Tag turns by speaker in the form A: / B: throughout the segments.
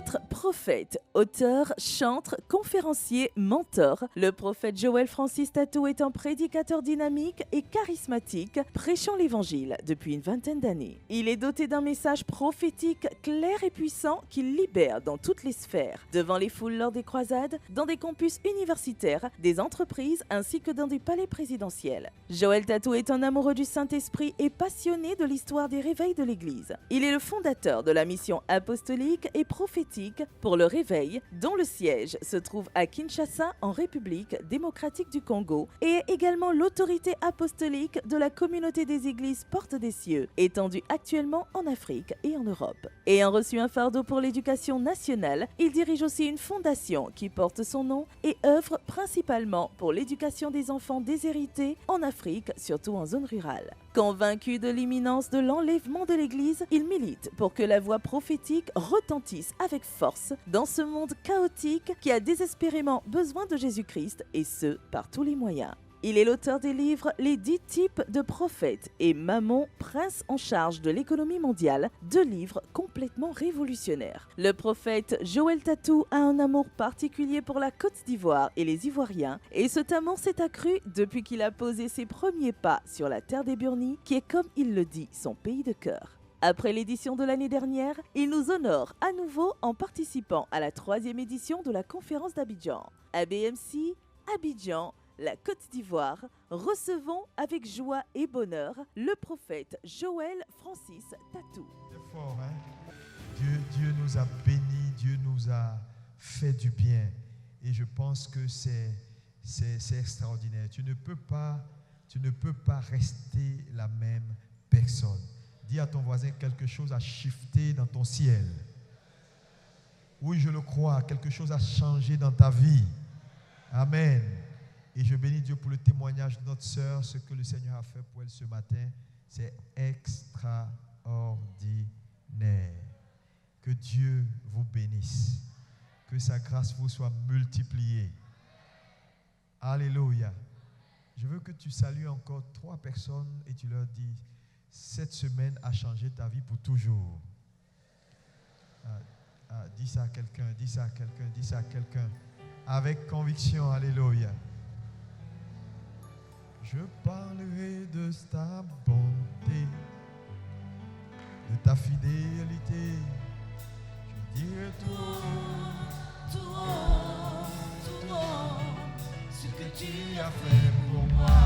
A: Apôtre, prophète, auteur, chantre, conférencier, mentor, le prophète Joël Francis Tatou est un prédicateur dynamique et charismatique, prêchant l'évangile depuis une vingtaine d'années. Il est doté d'un message prophétique clair et puissant qui libère dans toutes les sphères, devant les foules lors des croisades, dans des campus universitaires, des entreprises ainsi que dans des palais présidentiels. Joël Tatou est un amoureux du Saint-Esprit et passionné de l'histoire des réveils de l'Église. Il est le fondateur de la mission apostolique et prophétique pour le réveil, dont le siège se trouve à Kinshasa en République démocratique du Congo, et est également l'autorité apostolique de la communauté des églises Portes des Cieux, étendue actuellement en Afrique et en Europe. Ayant reçu un fardeau pour l'éducation nationale, il dirige aussi une fondation qui porte son nom et œuvre principalement pour l'éducation des enfants déshérités en Afrique, surtout en zone rurale. Convaincu de l'imminence de l'enlèvement de l'Église, il milite pour que la voix prophétique retentisse avec force dans ce monde chaotique qui a désespérément besoin de Jésus-Christ, et ce, par tous les moyens. Il est l'auteur des livres Les 10 types de prophètes et Mammon, prince en charge de l'économie mondiale, 2 livres complètement révolutionnaires. Le prophète Joël Tatou a un amour particulier pour la Côte d'Ivoire et les Ivoiriens, et cet amour s'est accru depuis qu'il a posé ses premiers pas sur la terre des Burnis, qui est, comme il le dit, son pays de cœur. Après l'édition de l'année dernière, il nous honore à nouveau en participant à la 3e édition de la conférence d'Abidjan. ABMC, Abidjan, la Côte d'Ivoire, recevons avec joie et bonheur le prophète Joël Francis Tatou.
B: C'est fort, hein? Dieu nous a bénis, Dieu nous a fait du bien. Et je pense que c'est extraordinaire. Tu ne peux pas rester la même personne. Dis à ton voisin, quelque chose a shifté dans ton ciel. Oui, je le crois, quelque chose a changé dans ta vie. Amen. Et je bénis Dieu pour le témoignage de notre sœur. Ce que le Seigneur a fait pour elle ce matin, c'est extraordinaire. Que Dieu vous bénisse. Que sa grâce vous soit multipliée. Alléluia. Je veux que tu salues encore 3 personnes et tu leur dis, cette semaine a changé ta vie pour toujours. Dis ça à quelqu'un, dis ça à quelqu'un, dis ça à quelqu'un. Avec conviction, alléluia. Je parlerai de ta bonté, de ta fidélité. Je dirai tout ce que tu as fait pour moi.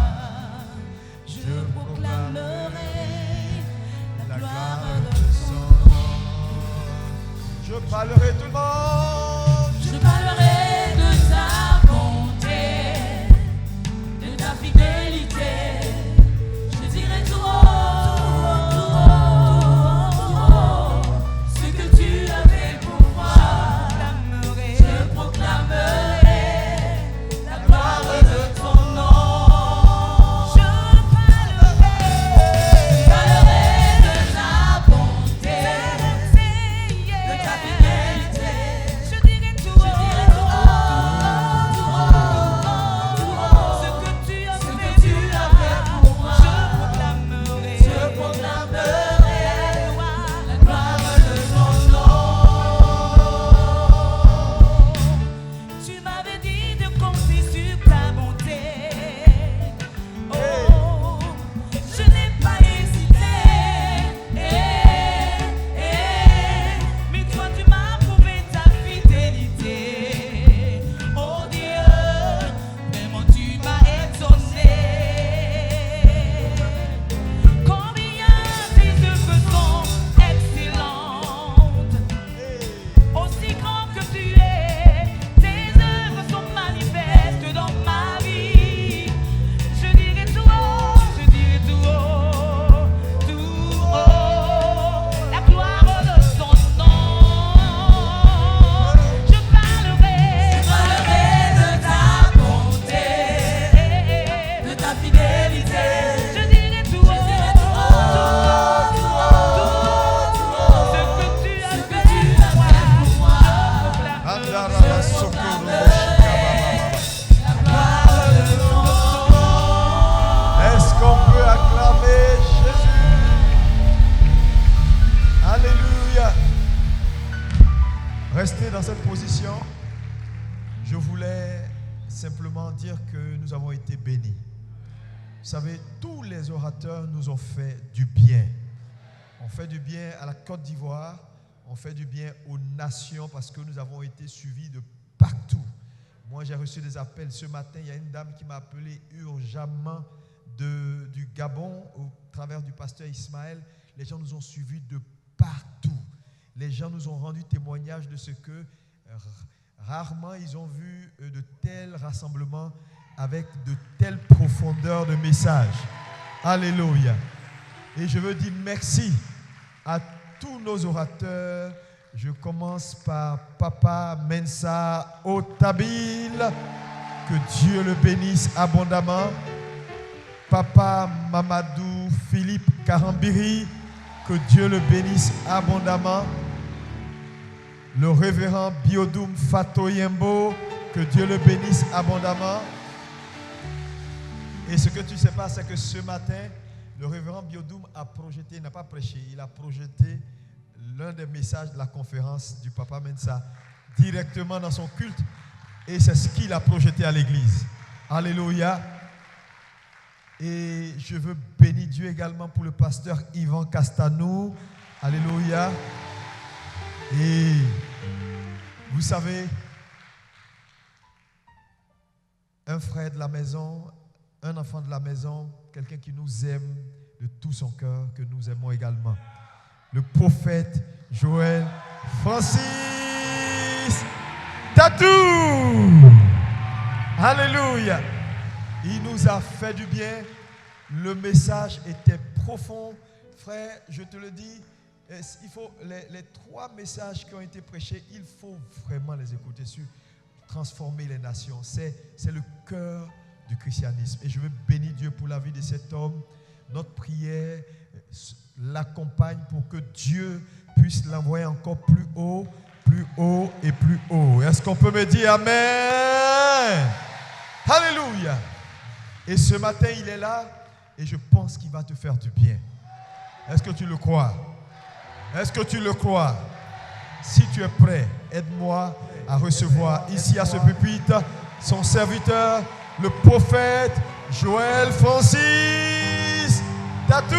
B: Je proclamerai la gloire de son nom. Je parlerai tout le monde.
C: Je parlerai de ta bonté, de ta fidélité. Je dirai tout haut ce que tu as fait pour moi. Je proclamerai la gloire de ton nom. Je parlerai de ta bonté, de ta fidélité.
B: Je voulais simplement dire que nous avons été bénis. Vous savez, tous les orateurs nous ont fait du bien. On fait du bien à la Côte d'Ivoire, on fait du bien aux nations parce que nous avons été suivis de partout. Moi, j'ai reçu des appels ce matin. Il y a une dame qui m'a appelé urgemment du Gabon au travers du pasteur Ismaël. Les gens nous ont suivis de partout. Les gens nous ont rendu témoignage de ce que rarement ils ont vu de tels rassemblements avec de telles profondeurs de messages. Alléluia. Et je veux dire merci à tous nos orateurs. Je commence par Papa Mensa Otabil. Que Dieu le bénisse abondamment. Papa Mamadou Philippe Karambiri. Que Dieu le bénisse abondamment. Le révérend Biodoum Fatoyembo. Que Dieu le bénisse abondamment. Et ce que tu ne sais pas, c'est que ce matin, le révérend Biodoum a projeté, il n'a pas prêché, il a projeté l'un des messages de la conférence du Papa Mensa directement dans son culte. Et c'est ce qu'il a projeté à l'église. Alléluia. Et je veux bénir Dieu également pour le pasteur Yvan Castanou. Alléluia. Et vous savez, un frère de la maison, un enfant de la maison, quelqu'un qui nous aime de tout son cœur, que nous aimons également. Le prophète Joël Francis Tatou. Alléluia. Il nous a fait du bien. Le message était profond. Frère, je te le dis, il faut les 3 messages qui ont été prêchés, il faut vraiment les écouter sur transformer les nations. C'est le cœur du christianisme. Et je veux bénir Dieu pour la vie de cet homme. Notre prière l'accompagne pour que Dieu puisse l'envoyer encore plus haut et plus haut. Est-ce qu'on peut me dire Amen? Alléluia. Et ce matin, il est là et je pense qu'il va te faire du bien. Est-ce que tu le crois? Est-ce que tu le crois? Si tu es prêt, aide-moi à recevoir ici à ce pupitre son serviteur, le prophète Joël Francis Tatou.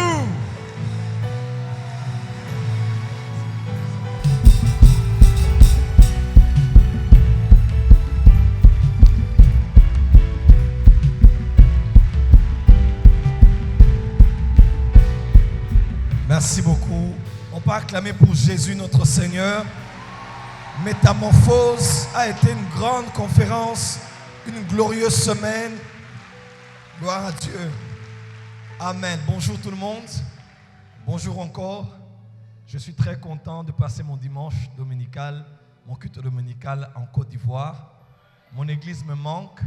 D: Merci beaucoup. On peut acclamer pour Jésus notre Seigneur. Métamorphose a été une grande conférence, une glorieuse semaine. Gloire à Dieu. Amen. Bonjour tout le monde. Bonjour encore. Je suis très content de passer mon dimanche dominical, mon culte dominical en Côte d'Ivoire. Mon église me manque,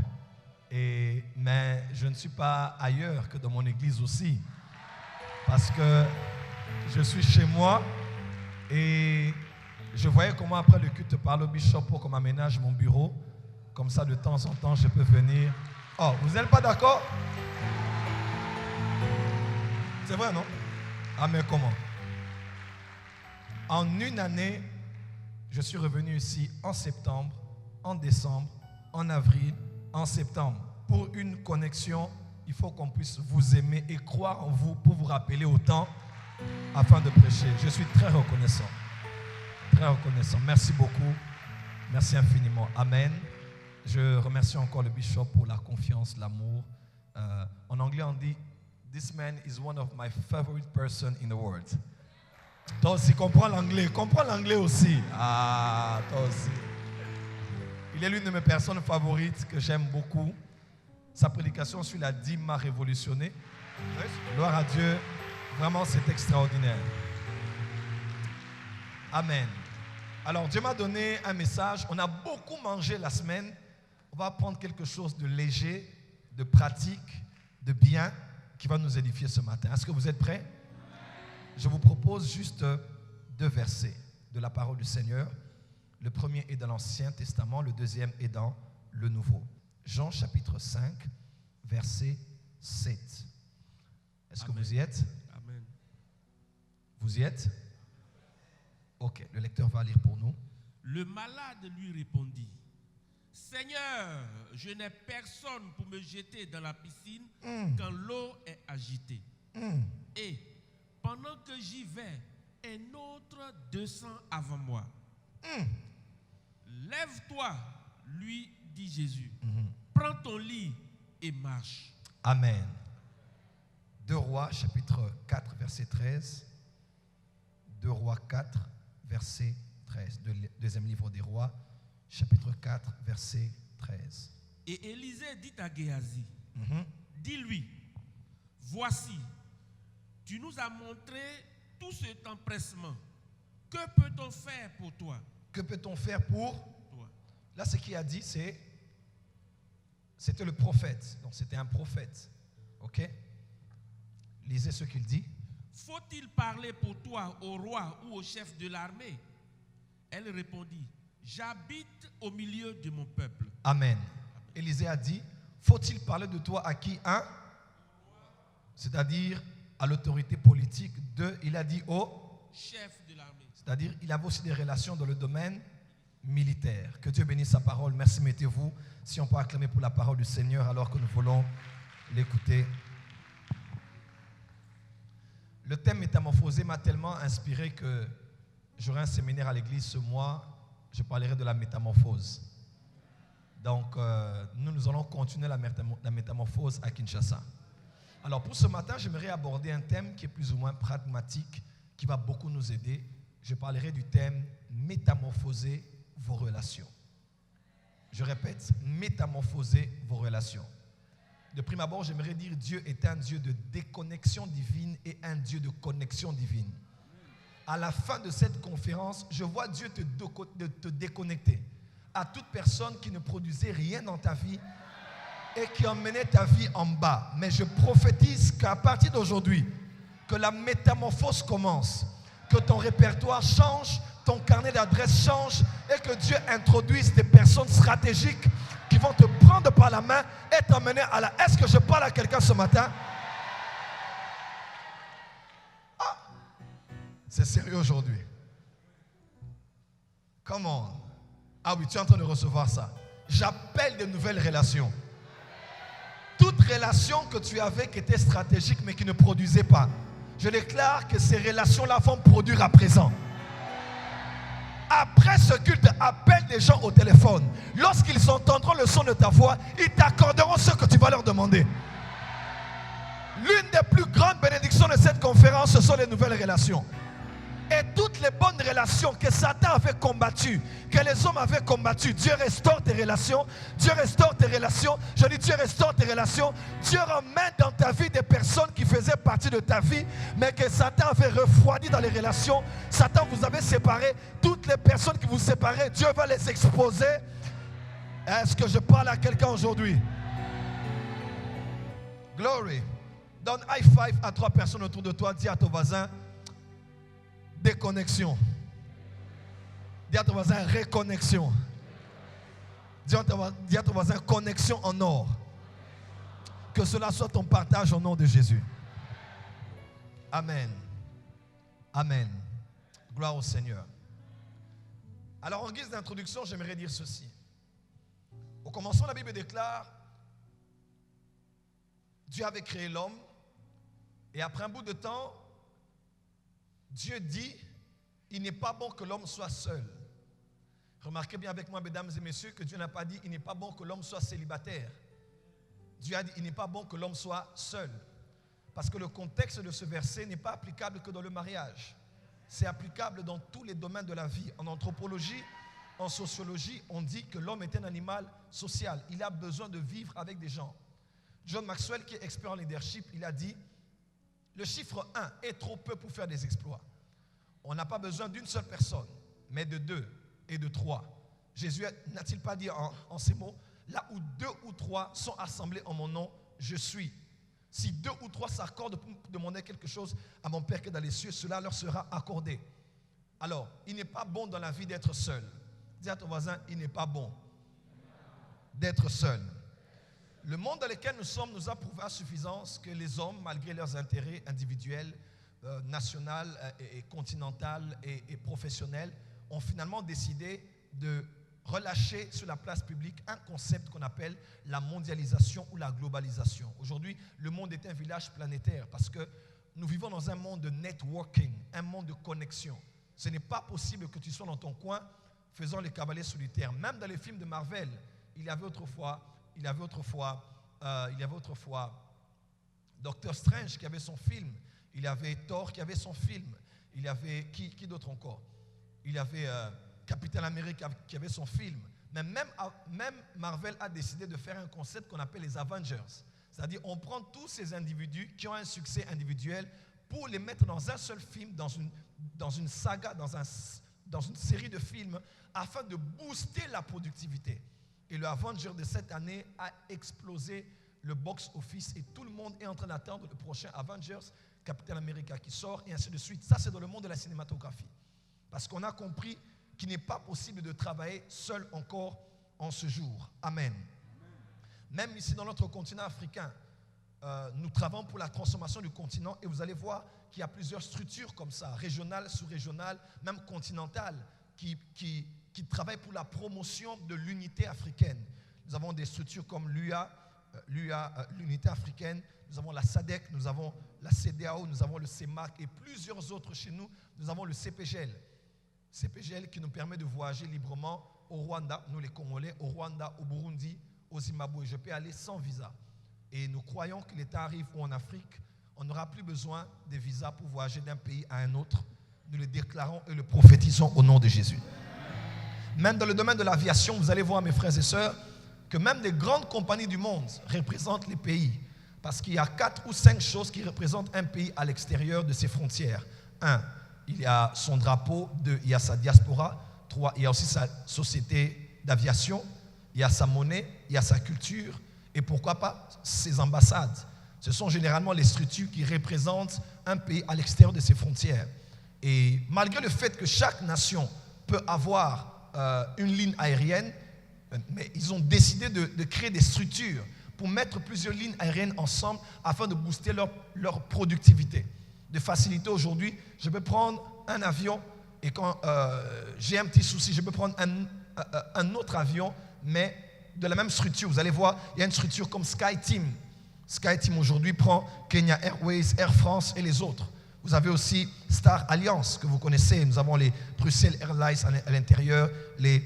D: mais je ne suis pas ailleurs que dans mon église aussi. Parce que je suis chez moi et je voyais comment après le culte par le bishop pour qu'on m'aménage mon bureau. Comme ça, de temps en temps, je peux venir. Oh, vous n'êtes pas d'accord? C'est vrai, non? Ah, mais comment? En une année, je suis revenu ici en septembre, en décembre, en avril, en septembre. Pour une connexion, il faut qu'on puisse vous aimer et croire en vous pour vous rappeler au temps afin de prêcher. Je suis très reconnaissant. Très reconnaissant. Merci beaucoup. Merci infiniment. Amen. Je remercie encore le bishop pour la confiance, l'amour. En anglais, on dit "This man is one of my favorite person in the world." Toi aussi, comprends l'anglais. Comprends l'anglais aussi. Ah, toi aussi. Il est l'une de mes personnes favorites que j'aime beaucoup. Sa prédication sur la dîme m'a révolutionné. Gloire à Dieu. Vraiment, c'est extraordinaire. Amen. Alors, Dieu m'a donné un message. On a beaucoup mangé la semaine. On va prendre quelque chose de léger, de pratique, de bien, qui va nous édifier ce matin. Est-ce que vous êtes prêts? Je vous propose juste 2 versets de la parole du Seigneur. Le premier est dans l'Ancien Testament, le deuxième est dans le Nouveau. Jean chapitre 5, verset 7. Est-ce que vous y êtes?
E: Amen.
D: Vous y êtes? Ok, le lecteur va lire pour nous.
E: Le malade lui répondit: Seigneur, je n'ai personne pour me jeter dans la piscine quand l'eau est agitée. Et pendant que j'y vais, un autre descend avant moi. Lève-toi, lui dit Jésus. Prends ton lit et marche.
D: Amen. 2 Rois, chapitre 4, verset 13. 2 Rois 4, verset 13. Deuxième livre des Rois, chapitre 4, verset 13.
E: Et Élisée dit à Géasi, dis-lui, voici, tu nous as montré tout cet empressement. Que peut-on faire pour toi?
D: Que peut-on faire pour
E: Toi.
D: Là, ce qu'il a dit, c'était le prophète. Donc, c'était un prophète. Ok? Lisez ce qu'il dit.
E: Faut-il parler pour toi au roi ou au chef de l'armée? Elle répondit, j'habite au milieu de mon peuple.
D: Amen. Élisée a dit, faut-il parler de toi à qui? Un, c'est-à-dire à l'autorité politique. Deux, il a dit au
E: Chef de l'armée.
D: c'est-à-dire il avait aussi des relations dans le domaine militaire. Que Dieu bénisse sa parole. Merci, mettez-vous. Si on peut acclamer pour la parole du Seigneur alors que nous voulons l'écouter. Le thème métamorphosé m'a tellement inspiré que j'aurai un séminaire à l'église ce mois. Je parlerai de la métamorphose. Donc, nous allons continuer la métamorphose à Kinshasa. Alors, pour ce matin, j'aimerais aborder un thème qui est plus ou moins pragmatique, qui va beaucoup nous aider. Je parlerai du thème métamorphoser vos relations. Je répète, métamorphoser vos relations. De prime abord, j'aimerais dire Dieu est un Dieu de déconnexion divine et un Dieu de connexion divine. À la fin de cette conférence, je vois Dieu te déconnecter à toute personne qui ne produisait rien dans ta vie et qui emmenait ta vie en bas. Mais je prophétise qu'à partir d'aujourd'hui, que la métamorphose commence, que ton répertoire change, ton carnet d'adresses change et que Dieu introduise des personnes stratégiques qui vont te prendre par la main et t'emmener à la... Est-ce que je parle à quelqu'un ce matin? Ah, c'est sérieux aujourd'hui. Come on. Ah oui, tu es en train de recevoir ça. J'appelle de nouvelles relations. Toute relation que tu avais qui était stratégique mais qui ne produisait pas, je déclare que ces relations-là vont produire à présent. Après ce culte, appelle des gens au téléphone. Lorsqu'ils entendront le son de ta voix, ils t'accorderont ce que tu vas leur demander. L'une des plus grandes bénédictions de cette conférence, ce sont les nouvelles relations. Et toutes les bonnes relations que Satan avait combattues, que les hommes avaient combattues, Dieu restaure tes relations. Dieu restaure tes relations. Je dis Dieu restaure tes relations. Dieu ramène dans ta vie des personnes qui faisaient partie de ta vie, mais que Satan avait refroidi dans les relations. Satan vous avait séparés. Toutes les personnes qui vous séparaient, Dieu va les exposer. Est-ce que je parle à quelqu'un aujourd'hui? Glory. Donne high five à 3 personnes autour de toi. Dis à ton voisin, déconnexion. Dis à ton voisin, réconnexion. Dis à ton voisin, connexion en or. Que cela soit ton partage au nom de Jésus. Amen. Amen. Gloire au Seigneur. Alors en guise d'introduction, j'aimerais dire ceci. Au commencement, la Bible déclare, Dieu avait créé l'homme et après un bout de temps, Dieu dit, il n'est pas bon que l'homme soit seul. Remarquez bien avec moi, mesdames et messieurs, que Dieu n'a pas dit, il n'est pas bon que l'homme soit célibataire. Dieu a dit, il n'est pas bon que l'homme soit seul. Parce que le contexte de ce verset n'est pas applicable que dans le mariage. C'est applicable dans tous les domaines de la vie. En anthropologie, en sociologie, on dit que l'homme est un animal social. Il a besoin de vivre avec des gens. John Maxwell, qui est expert en leadership, il a dit, le chiffre 1 est trop peu pour faire des exploits. On n'a pas besoin d'une seule personne, mais de 2 et de 3. Jésus n'a-t-il pas dit en ces mots, là où 2 ou 3 sont assemblés en mon nom, je suis. Si 2 ou 3 s'accordent pour demander quelque chose à mon Père qui est dans les cieux, cela leur sera accordé. Alors, il n'est pas bon dans la vie d'être seul. Dis à ton voisin, il n'est pas bon d'être seul. Le monde dans lequel nous sommes nous a prouvé à suffisance que les hommes, malgré leurs intérêts individuels, national et continental et professionnel, ont finalement décidé de relâché sur la place publique un concept qu'on appelle la mondialisation ou la globalisation. Aujourd'hui, le monde est un village planétaire parce que nous vivons dans un monde de networking, un monde de connexion. Ce n'est pas possible que tu sois dans ton coin faisant les cavaliers solitaires. Même dans les films de Marvel, il y avait autrefois Doctor Strange qui avait son film, il y avait Thor qui avait son film, il y avait qui d'autre encore? Il y avait Captain America qui avait son film. Mais même Marvel a décidé de faire un concept qu'on appelle les Avengers. C'est-à-dire on prend tous ces individus qui ont un succès individuel pour les mettre dans un seul film, dans une saga, dans une série de films, afin de booster la productivité. Et le Avenger de cette année a explosé le box-office et tout le monde est en train d'attendre le prochain Avengers, Captain America qui sort et ainsi de suite. Ça, c'est dans le monde de la cinématographie. Parce qu'on a compris qu'il n'est pas possible de travailler seul encore en ce jour. Amen. Même ici dans notre continent africain, nous travaillons pour la transformation du continent et vous allez voir qu'il y a plusieurs structures comme ça, régionales, sous-régionales, même continentales, qui travaillent pour la promotion de l'unité africaine. Nous avons des structures comme l'UA, l'unité africaine, nous avons la SADC, nous avons la CEDEAO, nous avons le CEMAC et plusieurs autres chez nous. Nous avons le CPGL. CPGL qui nous permet de voyager librement au Rwanda, nous les Congolais, au Rwanda, au Burundi, au Zimbabwe. Je peux aller sans visa. Et nous croyons que l'État arrive où en Afrique, on n'aura plus besoin de visa pour voyager d'un pays à un autre. Nous le déclarons et le prophétisons au nom de Jésus. Même dans le domaine de l'aviation, vous allez voir, mes frères et sœurs, que même des grandes compagnies du monde représentent les pays. Parce qu'il y a 4 ou 5 choses qui représentent un pays à l'extérieur de ses frontières. 1, il y a son drapeau. 2, il y a sa diaspora. 3, il y a aussi sa société d'aviation. Il y a sa monnaie, il y a sa culture. Et pourquoi pas ses ambassades. Ce sont généralement les structures qui représentent un pays à l'extérieur de ses frontières. Et malgré le fait que chaque nation peut avoir une ligne aérienne, mais ils ont décidé de créer des structures pour mettre plusieurs lignes aériennes ensemble afin de booster leur productivité. De faciliter aujourd'hui, je peux prendre un avion et quand j'ai un petit souci, je peux prendre un autre avion, mais de la même structure. Vous allez voir, il y a une structure comme SkyTeam. SkyTeam aujourd'hui prend Kenya Airways, Air France et les autres. Vous avez aussi Star Alliance que vous connaissez. Nous avons les Bruxelles Airlines à l'intérieur, les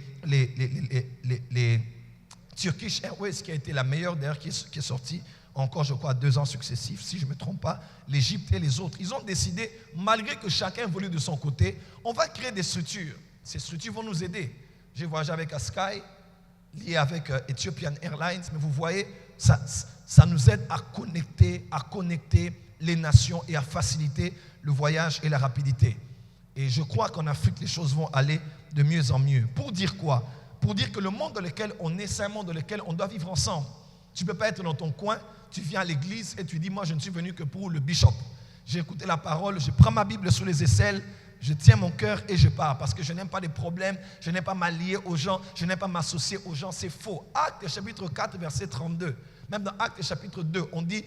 D: Turkish Airways qui a été la meilleure d'ailleurs qui est sortie encore, je crois, 2 ans successifs, si je ne me trompe pas, l'Égypte et les autres. Ils ont décidé, malgré que chacun évolue de son côté, on va créer des structures. Ces structures vont nous aider. J'ai voyagé avec Sky, lié avec Ethiopian Airlines, mais vous voyez, ça nous aide à connecter les nations et à faciliter le voyage et la rapidité. Et je crois qu'en Afrique, les choses vont aller de mieux en mieux. Pour dire quoi? Pour dire que le monde dans lequel on est, c'est un monde dans lequel on doit vivre ensemble. Tu ne peux pas être dans ton coin, tu viens à l'église et tu dis, moi je ne suis venu que pour le bishop. J'ai écouté la parole, je prends ma Bible sous les aisselles, je tiens mon cœur et je pars parce que je n'aime pas les problèmes, je n'aime pas m'allier aux gens, je n'aime pas m'associer aux gens, c'est faux. Actes chapitre 4, verset 32. Même dans Actes chapitre 2, on dit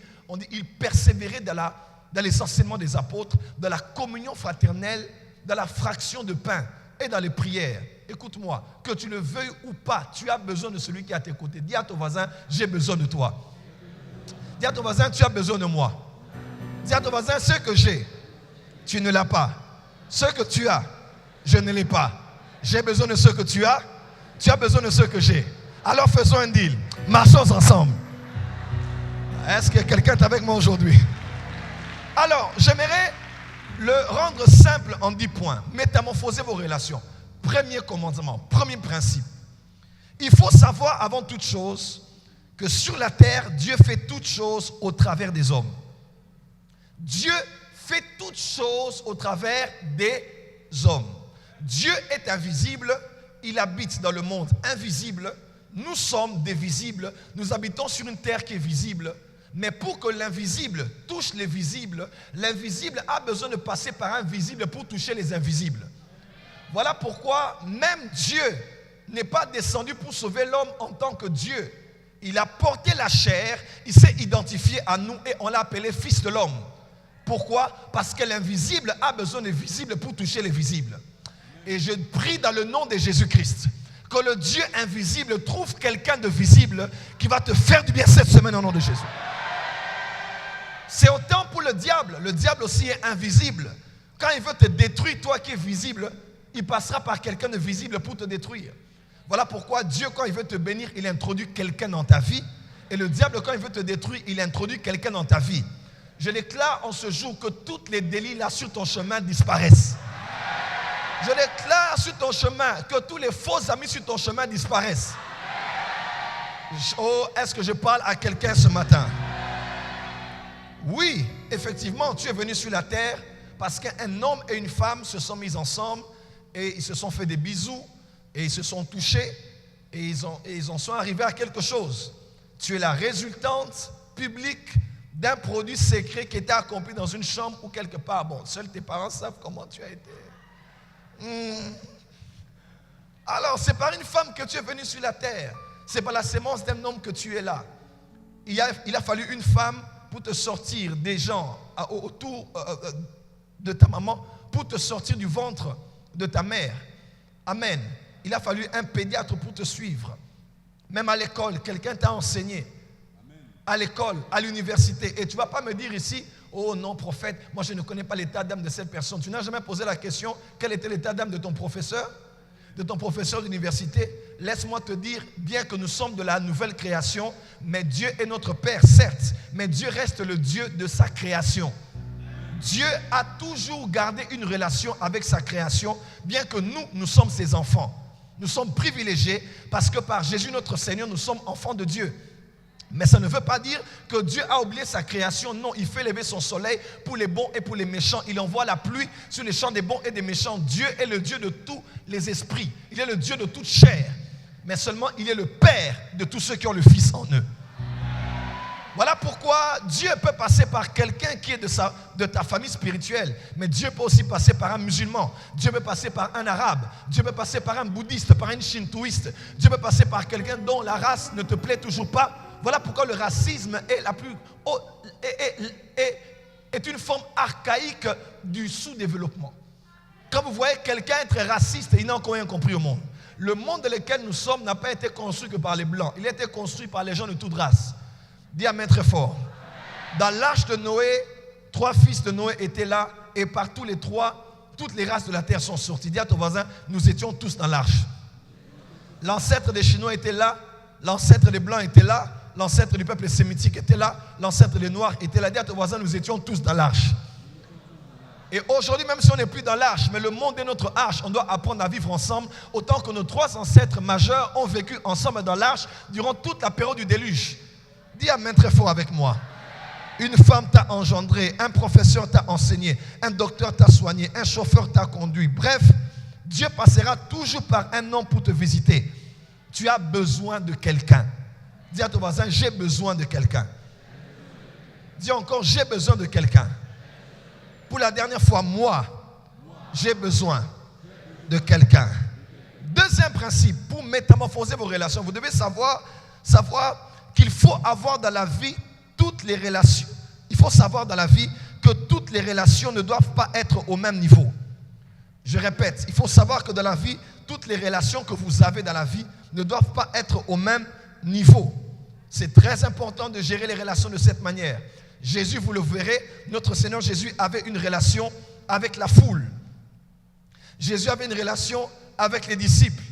D: ils persévéraient dans l'essentiellement des apôtres, dans la communion fraternelle, dans la fraction de pain et dans les prières. Écoute-moi, que tu le veuilles ou pas, tu as besoin de celui qui est à tes côtés. Dis à ton voisin, j'ai besoin de toi. Dis à ton voisin, tu as besoin de moi. Dis à ton voisin, ce que j'ai, tu ne l'as pas. Ce que tu as, je ne l'ai pas. J'ai besoin de ce que tu as besoin de ce que j'ai. Alors faisons un deal, marchons ensemble. Est-ce que quelqu'un est avec moi aujourd'hui? Alors, j'aimerais le rendre simple en 10 points. Métamorphoser vos relations. Premier commandement, premier principe. Il faut savoir avant toute chose que sur la terre, Dieu fait toutes choses au travers des hommes. Dieu fait toutes choses au travers des hommes. Dieu est invisible, il habite dans le monde invisible. Nous sommes des visibles, nous habitons sur une terre qui est visible. Mais pour que l'invisible touche les visibles, l'invisible a besoin de passer par un visible pour toucher les invisibles. Voilà pourquoi même Dieu n'est pas descendu pour sauver l'homme en tant que Dieu. Il a porté la chair, il s'est identifié à nous et on l'a appelé fils de l'homme. Pourquoi? Parce que l'invisible a besoin de visibles pour toucher les visibles. Et je prie dans le nom de Jésus-Christ Que le Dieu invisible trouve quelqu'un de visible qui va te faire du bien cette semaine au nom de Jésus. C'est autant pour le diable. Le diable aussi est invisible. Quand il veut te détruire, toi qui es visible, il passera par quelqu'un de visible pour te détruire. Voilà pourquoi Dieu, quand il veut te bénir, il introduit quelqu'un dans ta vie. Et le diable, quand il veut te détruire, il introduit quelqu'un dans ta vie. Je déclare en ce jour que tous les délits là sur ton chemin disparaissent. Je déclare sur ton chemin que tous les faux amis sur ton chemin disparaissent. Oh, est-ce que je parle à quelqu'un ce matin? Oui, effectivement, tu es venu sur la terre parce qu'un homme et une femme se sont mis ensemble et ils se sont fait des bisous et ils se sont touchés et ils en sont arrivés à quelque chose. Tu es la résultante publique d'un produit secret qui était accompli dans une chambre ou quelque part. Bon, seuls tes parents savent comment tu as été. Alors, c'est par une femme que tu es venu sur la terre. C'est par la sémence d'un homme que tu es là. Il a fallu une femme pour te sortir des gens autour de ta maman, pour te sortir du ventre de ta mère. Amen. Il a fallu un pédiatre pour te suivre. Même à l'école, quelqu'un t'a enseigné. À l'école, à l'université. Et tu ne vas pas me dire ici, oh non, prophète, moi je ne connais pas l'état d'âme de cette personne. Tu n'as jamais posé la question, quel était l'état d'âme de ton professeur d'université? Laisse-moi te dire, bien que nous sommes de la nouvelle création, mais Dieu est notre Père, certes, mais Dieu reste le Dieu de sa création. Dieu a toujours gardé une relation avec sa création, bien que nous sommes ses enfants. Nous sommes privilégiés parce que par Jésus notre Seigneur, nous sommes enfants de Dieu. Mais ça ne veut pas dire que Dieu a oublié sa création. Non, il fait lever son soleil pour les bons et pour les méchants. Il envoie la pluie sur les champs des bons et des méchants. Dieu est le Dieu de tous les esprits. Il est le Dieu de toute chair. Mais seulement, il est le Père de tous ceux qui ont le Fils en eux. Voilà pourquoi Dieu peut passer par quelqu'un qui est de ta famille spirituelle. Mais Dieu peut aussi passer par un musulman. Dieu peut passer par un arabe. Dieu peut passer par un bouddhiste, par un shintoïste. Dieu peut passer par quelqu'un dont la race ne te plaît toujours pas. Voilà pourquoi le racisme est une forme archaïque du sous-développement. Quand vous voyez quelqu'un être raciste, il n'a encore rien compris au monde. Le monde dans lequel nous sommes n'a pas été construit que par les blancs. Il a été construit par les gens de toute race. Dis amen très fort. Dans l'arche de Noé, 3 fils de Noé étaient là et par tous les 3, toutes les races de la terre sont sorties. Dis à ton voisin, nous étions tous dans l'arche. L'ancêtre des Chinois était là, l'ancêtre des Blancs était là, l'ancêtre du peuple sémitique était là, l'ancêtre des Noirs était là. Dis à ton voisin, nous étions tous dans l'arche. Et aujourd'hui, même si on n'est plus dans l'arche, mais le monde est notre arche, on doit apprendre à vivre ensemble, autant que nos 3 ancêtres majeurs ont vécu ensemble dans l'arche durant toute la période du déluge. Dis amen très fort avec moi. Une femme t'a engendré, un professeur t'a enseigné, un docteur t'a soigné, un chauffeur t'a conduit. Bref, Dieu passera toujours par un homme pour te visiter. Tu as besoin de quelqu'un. Dis à ton voisin, j'ai besoin de quelqu'un. Dis encore, j'ai besoin de quelqu'un. Pour la dernière fois, moi, j'ai besoin de quelqu'un. Deuxième principe, pour métamorphoser vos relations, vous devez savoir qu'il faut avoir dans la vie toutes les relations. Il faut savoir dans la vie que toutes les relations ne doivent pas être au même niveau. Je répète, il faut savoir que dans la vie, toutes les relations que vous avez dans la vie ne doivent pas être au même niveau. C'est très important de gérer les relations de cette manière. Jésus, vous le verrez, notre Seigneur Jésus avait une relation avec la foule. Jésus avait une relation avec les disciples.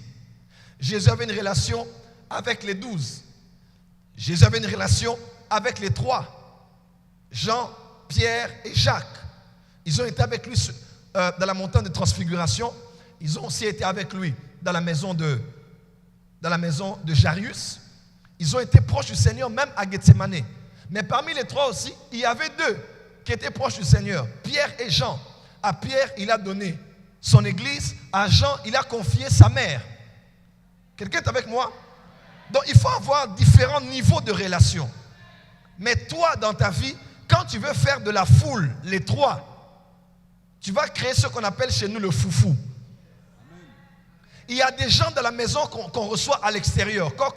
D: Jésus avait une relation avec les 12. Jésus avait une relation avec les 3. Jean, Pierre et Jacques. Ils ont été avec lui dans la montagne de transfiguration. Ils ont aussi été avec lui dans la maison de Jairus. Ils ont été proches du Seigneur même à Gethsémane. Mais parmi les 3 aussi, il y avait 2 qui étaient proches du Seigneur, Pierre et Jean. À Pierre, il a donné son église. À Jean, il a confié sa mère. Quelqu'un est avec moi? Donc, il faut avoir différents niveaux de relation. Mais toi, dans ta vie, quand tu veux faire de la foule, les 3, tu vas créer ce qu'on appelle chez nous le foufou. Il y a des gens de la maison qu'on reçoit à l'extérieur. Quand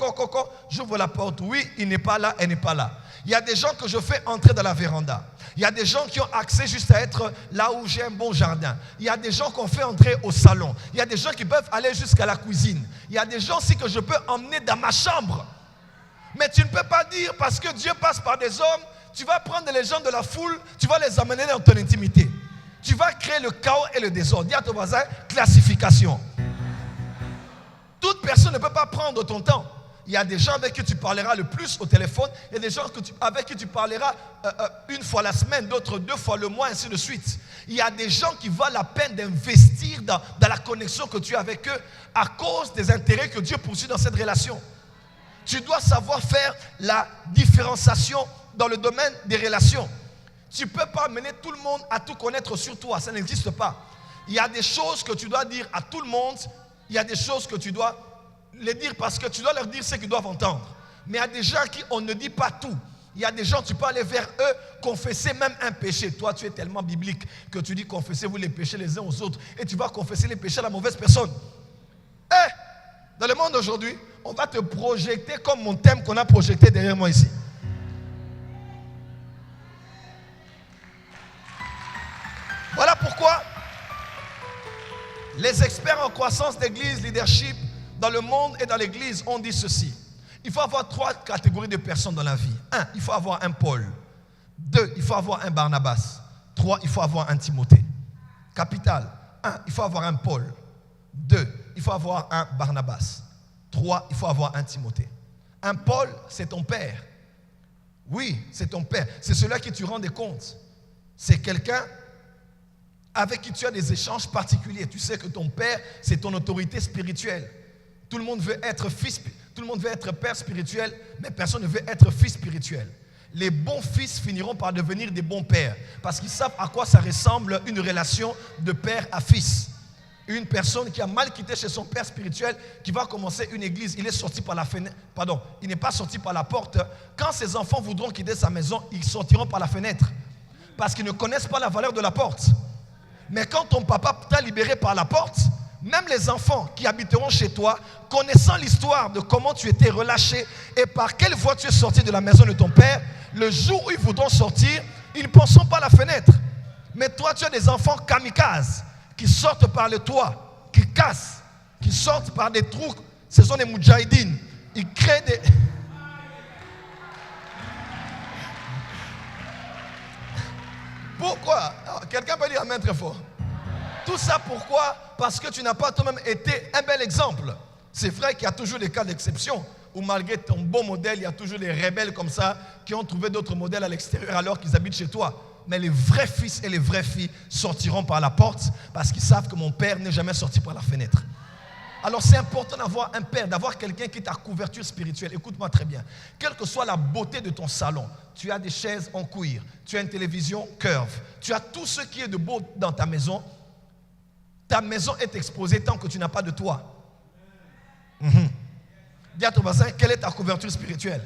D: j'ouvre la porte, oui, il n'est pas là, elle n'est pas là. Il y a des gens que je fais entrer dans la véranda. Il y a des gens qui ont accès juste à être là où j'ai un bon jardin. Il y a des gens qu'on fait entrer au salon. Il y a des gens qui peuvent aller jusqu'à la cuisine. Il y a des gens aussi que je peux emmener dans ma chambre. Mais tu ne peux pas dire parce que Dieu passe par des hommes, tu vas prendre les gens de la foule, tu vas les amener dans ton intimité. Tu vas créer le chaos et le désordre. Dis à ton voisin, classification. Toute personne ne peut pas prendre ton temps. Il y a des gens avec qui tu parleras le plus au téléphone. Il y a des gens avec qui tu parleras une fois la semaine, d'autres 2 fois le mois, ainsi de suite. Il y a des gens qui valent la peine d'investir dans la connexion que tu as avec eux à cause des intérêts que Dieu poursuit dans cette relation. Tu dois savoir faire la différenciation dans le domaine des relations. Tu ne peux pas amener tout le monde à tout connaître sur toi. Ça n'existe pas. Il y a des choses que tu dois dire à tout le monde. Il y a des choses que tu dois les dire parce que tu dois leur dire ce qu'ils doivent entendre. Mais il y a des gens à qui on ne dit pas tout. Il y a des gens, tu peux aller vers eux, confesser même un péché. Toi, tu es tellement biblique que tu dis confessez-vous les péchés les uns aux autres et tu vas confesser les péchés à la mauvaise personne. Dans le monde d'aujourd'hui, on va te projeter comme mon thème qu'on a projeté derrière moi ici. Voilà pourquoi les experts en croissance d'église, leadership, dans le monde et dans l'église, ont dit ceci. Il faut avoir 3 catégories de personnes dans la vie. 1, il faut avoir un Paul. 2, il faut avoir un Barnabas. 3, il faut avoir un Timothée. Capital. 1, il faut avoir un Paul. 2, il faut avoir un Barnabas. 3, il faut avoir un Timothée. Un Paul, c'est ton père. Oui, c'est ton père. C'est celui à qui tu rends des comptes. C'est quelqu'un avec qui tu as des échanges particuliers. Tu sais que ton père, c'est ton autorité spirituelle. Tout le monde veut être fils, tout le monde veut être père spirituel, mais personne ne veut être fils spirituel. Les bons fils finiront par devenir des bons pères, parce qu'ils savent à quoi ça ressemble une relation de père à fils. Une personne qui a mal quitté chez son père spirituel, qui va commencer une église, il est sorti par la fenêtre, il n'est pas sorti par la porte. Quand ses enfants voudront quitter sa maison, ils sortiront par la fenêtre, parce qu'ils ne connaissent pas la valeur de la porte. Mais quand ton papa t'a libéré par la porte, même les enfants qui habiteront chez toi, connaissant l'histoire de comment tu étais relâché et par quelle voie tu es sorti de la maison de ton père, le jour où ils voudront sortir, ils ne penseront pas à la fenêtre. Mais toi, tu as des enfants kamikazes qui sortent par le toit, qui cassent, qui sortent par des trous. Ce sont des moudjahidines. Ils créent des... Pourquoi? Quelqu'un peut dire amen très fort. Tout ça pourquoi? Parce que tu n'as pas toi-même été un bel exemple. C'est vrai qu'il y a toujours des cas d'exception où malgré ton beau modèle, il y a toujours des rebelles comme ça qui ont trouvé d'autres modèles à l'extérieur alors qu'ils habitent chez toi. Mais les vrais fils et les vraies filles sortiront par la porte parce qu'ils savent que mon père n'est jamais sorti par la fenêtre. Alors c'est important d'avoir un père, d'avoir quelqu'un qui est ta couverture spirituelle. Écoute-moi très bien. Quelle que soit la beauté de ton salon, tu as des chaises en cuir, tu as une télévision curve, tu as tout ce qui est de beau dans ta maison est exposée tant que tu n'as pas de toit. Dis à ton voisin, quelle est ta couverture spirituelle?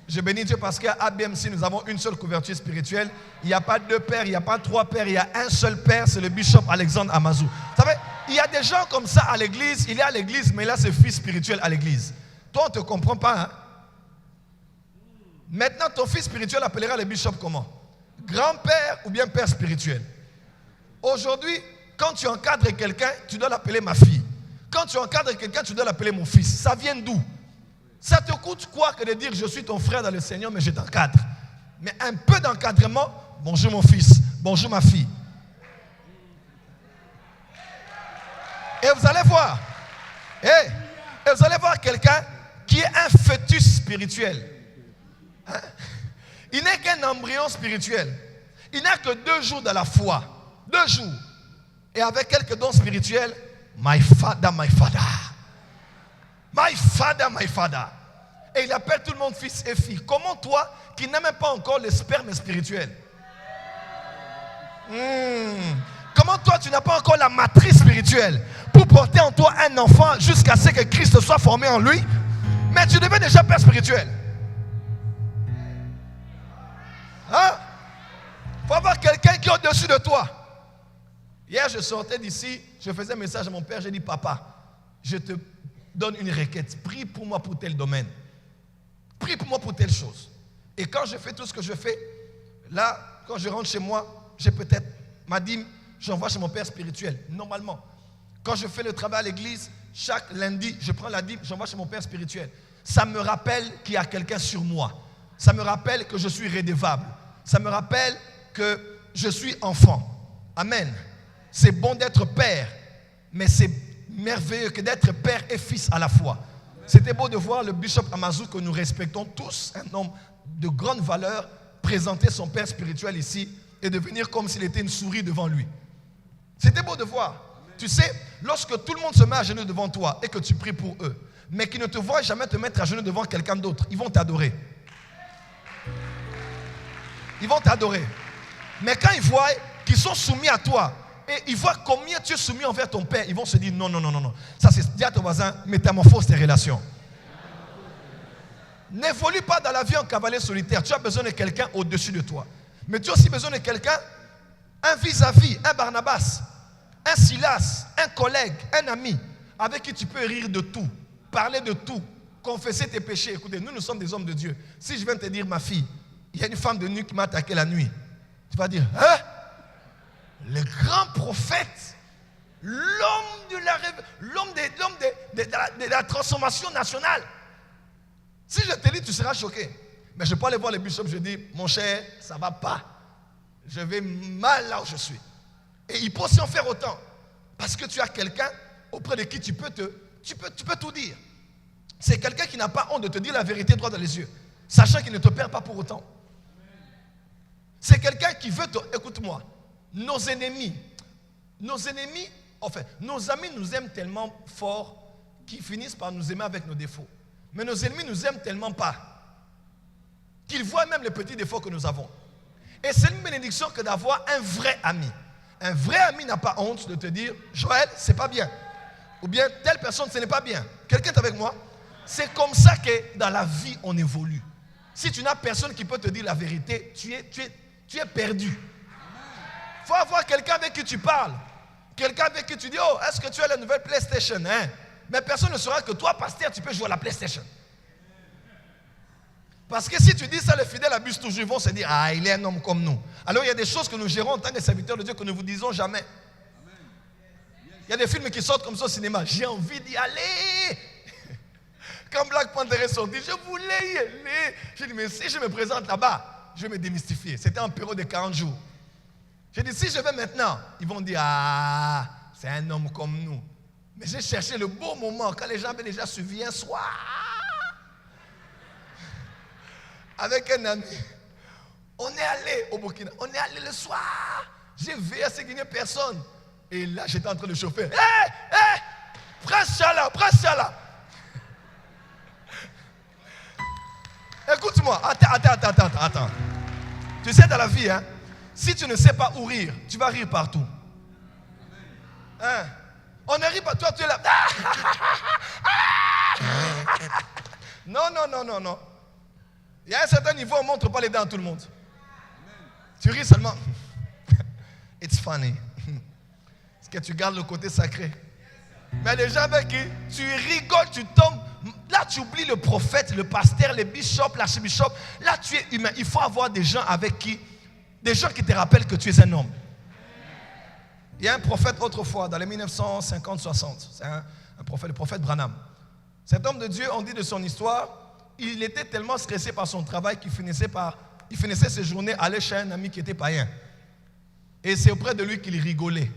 D: Je bénis Dieu parce qu'à ABMC, nous avons une seule couverture spirituelle. Il n'y a pas 2 pères, il n'y a pas 3 pères, il y a un seul père, c'est le bishop Alexandre Amazou. Vous savez, il y a des gens comme ça à l'église, il est à l'église, mais là c'est fils spirituel à l'église. Toi, on ne te comprend pas. Hein? Maintenant, ton fils spirituel appellera le bishop comment? Grand-père ou bien père spirituel? Aujourd'hui, quand tu encadres quelqu'un, tu dois l'appeler ma fille. Quand tu encadres quelqu'un, tu dois l'appeler mon fils. Ça vient d'où? Ça te coûte quoi que de dire je suis ton frère dans le Seigneur, mais je t'encadre? Mais un peu d'encadrement, bonjour mon fils, bonjour ma fille. Et vous allez voir, et vous allez voir quelqu'un qui est un fœtus spirituel. Hein? Il n'est qu'un embryon spirituel. Il n'a que 2 jours de la foi. 2 jours. Et avec quelques dons spirituels, my father, my father. My father, my father. Et il appelle tout le monde fils et fille. Comment toi, qui n'as même pas encore le sperme spirituel? Comment toi, tu n'as pas encore la matrice spirituelle pour porter en toi un enfant jusqu'à ce que Christ soit formé en lui? Mais tu deviens déjà père spirituel. Hein? Il faut avoir quelqu'un qui est au-dessus de toi. Hier, je sortais d'ici, je faisais un message à mon père, j'ai dit, papa, je te donne une requête. Prie pour moi pour tel domaine. Prie pour moi pour telle chose. Et quand je fais tout ce que je fais, là, quand je rentre chez moi, j'ai peut-être ma dîme, j'envoie chez mon père spirituel, normalement. Quand je fais le travail à l'église, chaque lundi, je prends la dîme, j'envoie chez mon père spirituel. Ça me rappelle qu'il y a quelqu'un sur moi. Ça me rappelle que je suis redevable. Ça me rappelle que je suis enfant. Amen. C'est bon d'être père, mais c'est merveilleux que d'être père et fils à la fois. C'était beau de voir le bishop Amazou, que nous respectons tous, un homme de grande valeur, présenter son père spirituel ici et devenir comme s'il était une souris devant lui. C'était beau de voir. Tu sais, lorsque tout le monde se met à genoux devant toi et que tu pries pour eux, mais qu'ils ne te voient jamais te mettre à genoux devant quelqu'un d'autre, ils vont t'adorer. Ils vont t'adorer. Mais quand ils voient qu'ils sont soumis à toi et ils voient combien tu es soumis envers ton père, ils vont se dire non, non, non, non, non. Ça, c'est, dis à ton voisin, métamorphose tes relations. N'évolue pas dans la vie en cavalier solitaire. Tu as besoin de quelqu'un au-dessus de toi. Mais tu as aussi besoin de quelqu'un, un vis-à-vis, un Barnabas, un Silas, un collègue, un ami, avec qui tu peux rire de tout, parler de tout, confesser tes péchés. Écoutez, nous sommes des hommes de Dieu. Si je viens te dire, ma fille, il y a une femme de nuit qui m'a attaqué la nuit, tu vas dire, hein? Le grand prophète, l'homme de la transformation nationale. Si je te dis, tu seras choqué. Mais je peux aller voir le bishop, je dis, mon cher, ça ne va pas. Je vais mal là où je suis. Et il peut aussi en faire autant. Parce que tu as quelqu'un auprès de qui tu peux tout dire. C'est quelqu'un qui n'a pas honte de te dire la vérité droit dans les yeux, sachant qu'il ne te perd pas pour autant. C'est quelqu'un qui veut te... Écoute-moi, nos ennemis, enfin, nos amis nous aiment tellement fort qu'ils finissent par nous aimer avec nos défauts. Mais nos ennemis nous aiment tellement pas qu'ils voient même les petits défauts que nous avons. Et c'est une bénédiction que d'avoir un vrai ami. Un vrai ami n'a pas honte de te dire, Joël, c'est pas bien. Ou bien, telle personne, ce n'est pas bien. Quelqu'un est avec moi? C'est comme ça que dans la vie, on évolue. Si tu n'as personne qui peut te dire la vérité, tu es perdu. Il faut avoir quelqu'un avec qui tu parles. Quelqu'un avec qui tu dis, oh, est-ce que tu as la nouvelle PlayStation, hein? Mais personne ne saura que toi, pasteur, tu peux jouer à la PlayStation. Parce que si tu dis ça, les fidèles abusent toujours. Ils vont se dire, ah, il est un homme comme nous. Alors il y a des choses que nous gérons en tant que serviteurs de Dieu que nous ne vous disons jamais. Il y a des films qui sortent comme ça au cinéma. J'ai envie d'y aller. Quand Black Panther est sorti, je voulais y aller. J'ai dit, mais si je me présente là-bas, je vais me démystifier. C'était en période de 40 jours. J'ai dit, si je vais maintenant, ils vont dire, ah, c'est un homme comme nous. Mais j'ai cherché le beau moment quand les gens avaient déjà suivi un soir. Avec un ami. On est allé au Burkina. On est allé le soir. J'ai veillé à ce qu'il n'y ait personne. Et là, j'étais en train de chauffer. Hé, prends ça là, prends ça là. Écoute-moi, attends. Tu sais, dans la vie, hein, si tu ne sais pas où rire, tu vas rire partout. Hein? On ne rit pas, toi tu es là. Non. Il y a un certain niveau, on ne montre pas les dents à tout le monde. Tu ris seulement. It's funny. Parce que tu gardes le côté sacré. Mais les gens avec qui tu rigoles, tu tombes. Là, tu oublies le prophète, le pasteur, le bishop, l'archbishop. Là, tu es humain. Il faut avoir des gens avec qui, des gens qui te rappellent que tu es un homme. Il y a un prophète autrefois, dans les 1950-60. C'est un prophète, le prophète Branham. Cet homme de Dieu, on dit de son histoire, il était tellement stressé par son travail qu'il finissait ses journées à aller chez un ami qui était païen. Et c'est auprès de lui qu'il rigolait.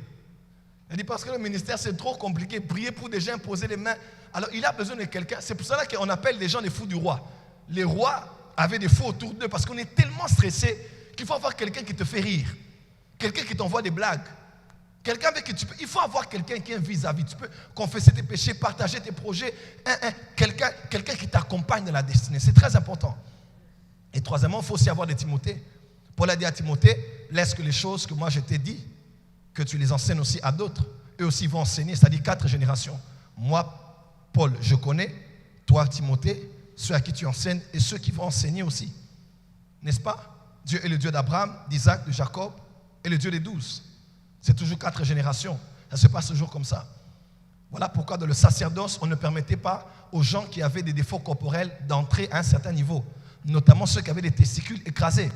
D: Il dit, parce que le ministère, c'est trop compliqué. Prier pour des gens, imposer les mains. Alors, il a besoin de quelqu'un. C'est pour cela qu'on appelle les gens les fous du roi. Les rois avaient des fous autour d'eux parce qu'on est tellement stressé qu'il faut avoir quelqu'un qui te fait rire. Quelqu'un qui t'envoie des blagues. Quelqu'un avec qui tu peux. Il faut avoir quelqu'un qui est un vis-à-vis. Tu peux confesser tes péchés, partager tes projets. Quelqu'un qui t'accompagne dans la destinée. C'est très important. Et troisièmement, il faut aussi avoir des Timothées. Paul a dit à Timothée, laisse que les choses que moi je t'ai dit, que tu les enseignes aussi à d'autres. Eux aussi vont enseigner, c'est-à-dire 4 générations. Moi, Paul, je connais. Toi, Timothée, ceux à qui tu enseignes et ceux qui vont enseigner aussi. N'est-ce pas? Dieu est le Dieu d'Abraham, d'Isaac, de Jacob et le Dieu des 12. C'est toujours 4 générations. Ça se passe toujours comme ça. Voilà pourquoi dans le sacerdoce, on ne permettait pas aux gens qui avaient des défauts corporels d'entrer à un certain niveau, notamment ceux qui avaient des testicules écrasés.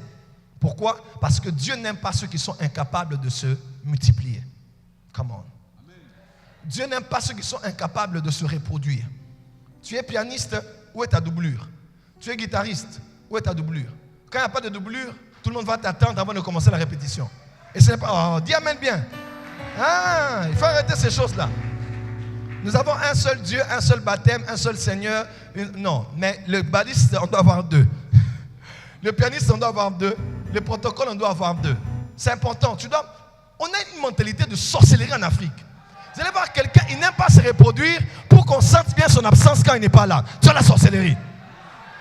D: Pourquoi? Parce que Dieu n'aime pas ceux qui sont incapables de se multiplier. Come on. Dieu n'aime pas ceux qui sont incapables de se reproduire. Tu es pianiste, où est ta doublure? Tu es guitariste, où est ta doublure? Quand il n'y a pas de doublure, tout le monde va t'attendre avant de commencer la répétition. Et ce n'est pas... Oh, dis amen bien. Ah, il faut arrêter ces choses-là. Nous avons un seul Dieu, un seul baptême, un seul Seigneur. Non, mais le baliste, on doit avoir deux. Le pianiste, on doit avoir deux. Le protocole, on doit avoir deux. C'est important. On a une mentalité de sorcellerie en Afrique. Vous allez voir quelqu'un, il n'aime pas se reproduire pour qu'on sente bien son absence quand il n'est pas là. Tu as la sorcellerie.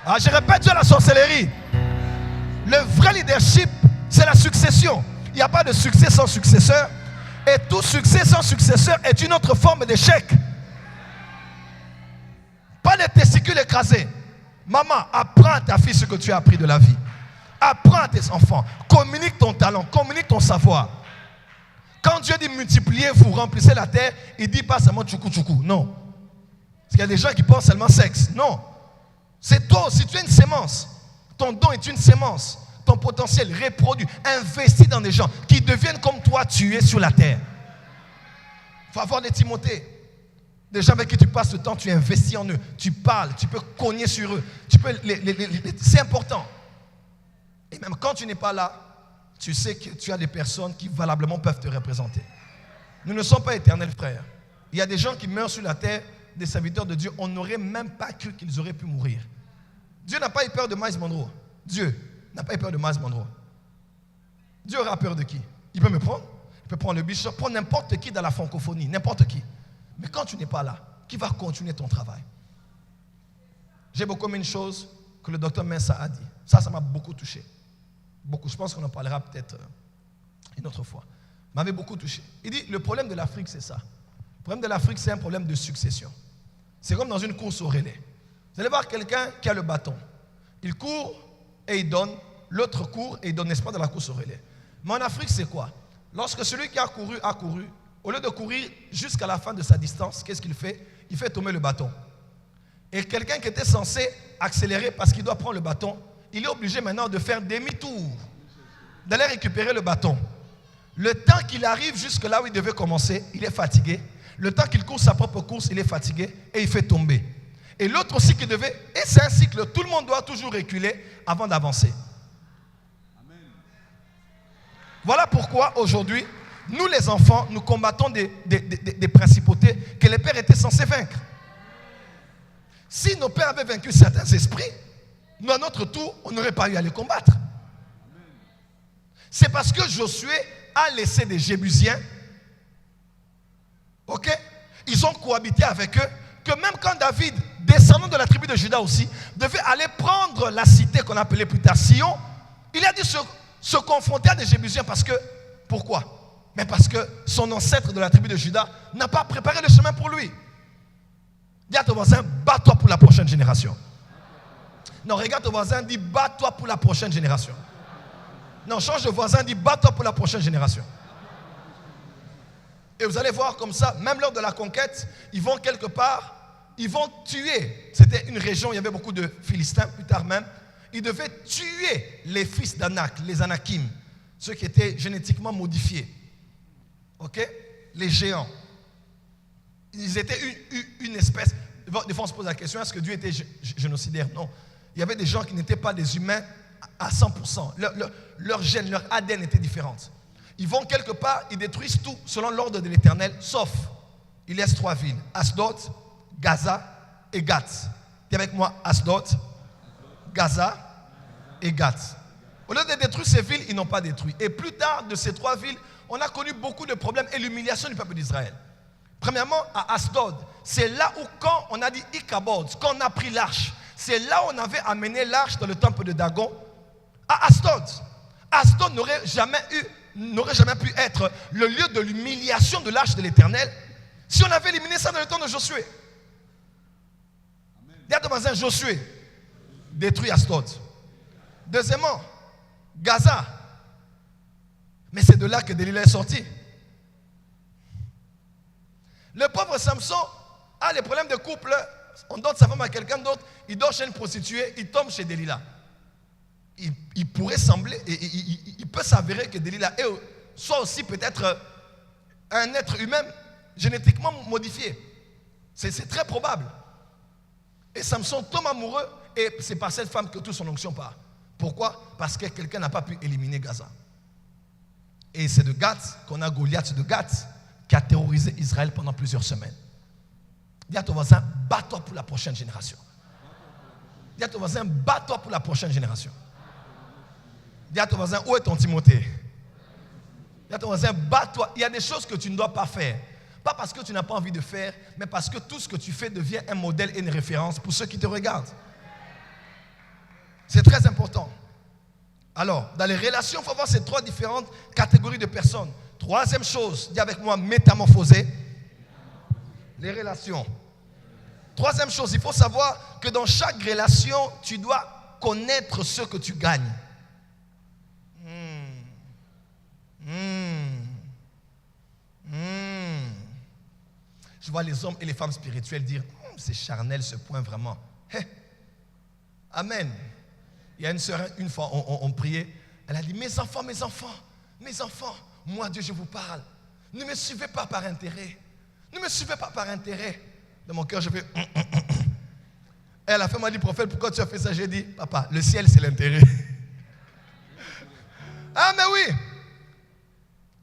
D: Ah, je répète, tu as la sorcellerie. Le vrai leadership, c'est la succession. Il n'y a pas de succès sans successeur. Et tout succès sans successeur est une autre forme d'échec. Pas les testicules écrasés. Maman, apprends à ta fille ce que tu as appris de la vie. Apprends à tes enfants. Communique ton talent, communique ton savoir. Quand Dieu dit multipliez-vous, remplissez la terre, il ne dit pas seulement tchoukou tchoukou. Non. Parce qu'il y a des gens qui pensent seulement sexe. Non. C'est toi aussi, tu es une sémence. Ton don est une sémence. Ton potentiel reproduit. Investis dans des gens qui deviennent comme toi, tu es sur la terre. Il faut avoir des Timothées. Des gens avec qui tu passes le temps, tu investis en eux. Tu parles, tu peux cogner sur eux. C'est important. Et même quand tu n'es pas là, tu sais que tu as des personnes qui valablement peuvent te représenter. Nous ne sommes pas éternels, frères. Il y a des gens qui meurent sur la terre, des serviteurs de Dieu. On n'aurait même pas cru qu'ils auraient pu mourir. Dieu n'a pas eu peur de Miles Monroe. Dieu n'a pas eu peur de Miles Monroe. Dieu aura peur de qui? Il peut me prendre. Il peut prendre le bishop, prendre n'importe qui dans la francophonie, n'importe qui. Mais quand tu n'es pas là, qui va continuer ton travail? J'ai beaucoup aimé une chose que le docteur Mensa a dit. Ça m'a beaucoup touché. Beaucoup. Je pense qu'on en parlera peut-être une autre fois. M'avait beaucoup touché. Il dit, le problème de l'Afrique, c'est ça. Le problème de l'Afrique, c'est un problème de succession. C'est comme dans une course au relais. Vous allez voir quelqu'un qui a le bâton. Il court et il donne. L'autre court et il donne, n'est-ce pas, dans la course au relais. Mais en Afrique, c'est quoi? Lorsque celui qui a couru, au lieu de courir jusqu'à la fin de sa distance, qu'est-ce qu'il fait? Il fait tomber le bâton. Et quelqu'un qui était censé accélérer parce qu'il doit prendre le bâton, il est obligé maintenant de faire demi-tour, d'aller récupérer le bâton. Le temps qu'il arrive jusque là où il devait commencer, il est fatigué. Le temps qu'il court sa propre course, il est fatigué et il fait tomber. Et l'autre aussi qui devait, et c'est un cycle, tout le monde doit toujours reculer avant d'avancer. Voilà pourquoi aujourd'hui, nous les enfants, nous combattons des principautés que les pères étaient censés vaincre. Si nos pères avaient vaincu certains esprits, nous à notre tour, on n'aurait pas eu à les combattre. C'est parce que Josué a laissé des Jébusiens, ok, ils ont cohabité avec eux, que même quand David, descendant de la tribu de Juda aussi, devait aller prendre la cité qu'on appelait plus tard Sion, il a dû se confronter à des Jébusiens parce que, pourquoi? Mais parce que son ancêtre de la tribu de Juda n'a pas préparé le chemin pour lui. Dis à ton voisin, bats-toi pour la prochaine génération. Non, regarde ton voisin, dis, bats-toi pour la prochaine génération. Non, change de voisin, dis, bats-toi pour la prochaine génération. Et vous allez voir comme ça, même lors de la conquête, ils vont quelque part, ils vont tuer. C'était une région où il y avait beaucoup de Philistins, plus tard même. Ils devaient tuer les fils d'Anak, les Anakim, ceux qui étaient génétiquement modifiés. Ok? Les géants. Ils étaient une espèce. Des fois, on se pose la question, est-ce que Dieu était génocidaire? Non. Il y avait des gens qui n'étaient pas des humains à 100%. Leur gène, leur ADN était différent. Ils vont quelque part, ils détruisent tout selon l'ordre de l'Éternel, sauf, ils laissent 3 villes. Asdod, Gaza et Gath. Tu es avec moi? Asdod, Gaza et Gath. Au lieu de détruire ces villes, ils n'ont pas détruit. Et plus tard, de ces 3 villes, on a connu beaucoup de problèmes et l'humiliation du peuple d'Israël. Premièrement, à Asdod, c'est là où quand on a dit Ichabod, quand on a pris l'arche, c'est là où on avait amené l'arche dans le temple de Dagon, à Asdod. Asdod n'aurait jamais pu être le lieu de l'humiliation de l'arche de l'Éternel si on avait éliminé ça dans le temps de Josué. Dis à ton voisin, Josué détruit Asdod. Deuxièmement, Gaza. Mais c'est de là que Delilah est sortie. Le pauvre Samson a les problèmes de couple. On donne sa femme à quelqu'un d'autre, il dort chez une prostituée, il tombe chez Delilah. Il pourrait sembler, il peut s'avérer que Delilah soit aussi peut-être un être humain génétiquement modifié. C'est très probable. Et Samson tombe amoureux et c'est par cette femme que toute son onction part. Pourquoi? Parce que quelqu'un n'a pas pu éliminer Gaza. Et c'est de Gath qu'on a Goliath de Gath qui a terrorisé Israël pendant plusieurs semaines. Dis à ton voisin, bats-toi pour la prochaine génération. Dis à ton voisin, bats-toi pour la prochaine génération. Dis à ton voisin, où est ton Timothée? Dis à ton voisin, bats-toi. Il y a des choses que tu ne dois pas faire. Pas parce que tu n'as pas envie de faire, mais parce que tout ce que tu fais devient un modèle et une référence pour ceux qui te regardent. C'est très important. Alors, dans les relations, il faut voir ces 3 différentes catégories de personnes. Troisième chose, dis avec moi, métamorphoser. Les relations. Troisième chose, il faut savoir que dans chaque relation, tu dois connaître ce que tu gagnes. Je vois les hommes et les femmes spirituelles dire, c'est charnel ce point vraiment. Hey. Amen. Il y a une sœur, une fois, on priait, elle a dit, mes enfants, moi Dieu, je vous parle. Ne me suivez pas par intérêt. Ne me suivez pas par intérêt. Dans mon cœur, je fais... Et à la fin, m'a dit, prophète, pourquoi tu as fait ça? J'ai dit, papa, le ciel, c'est l'intérêt. Ah, mais oui.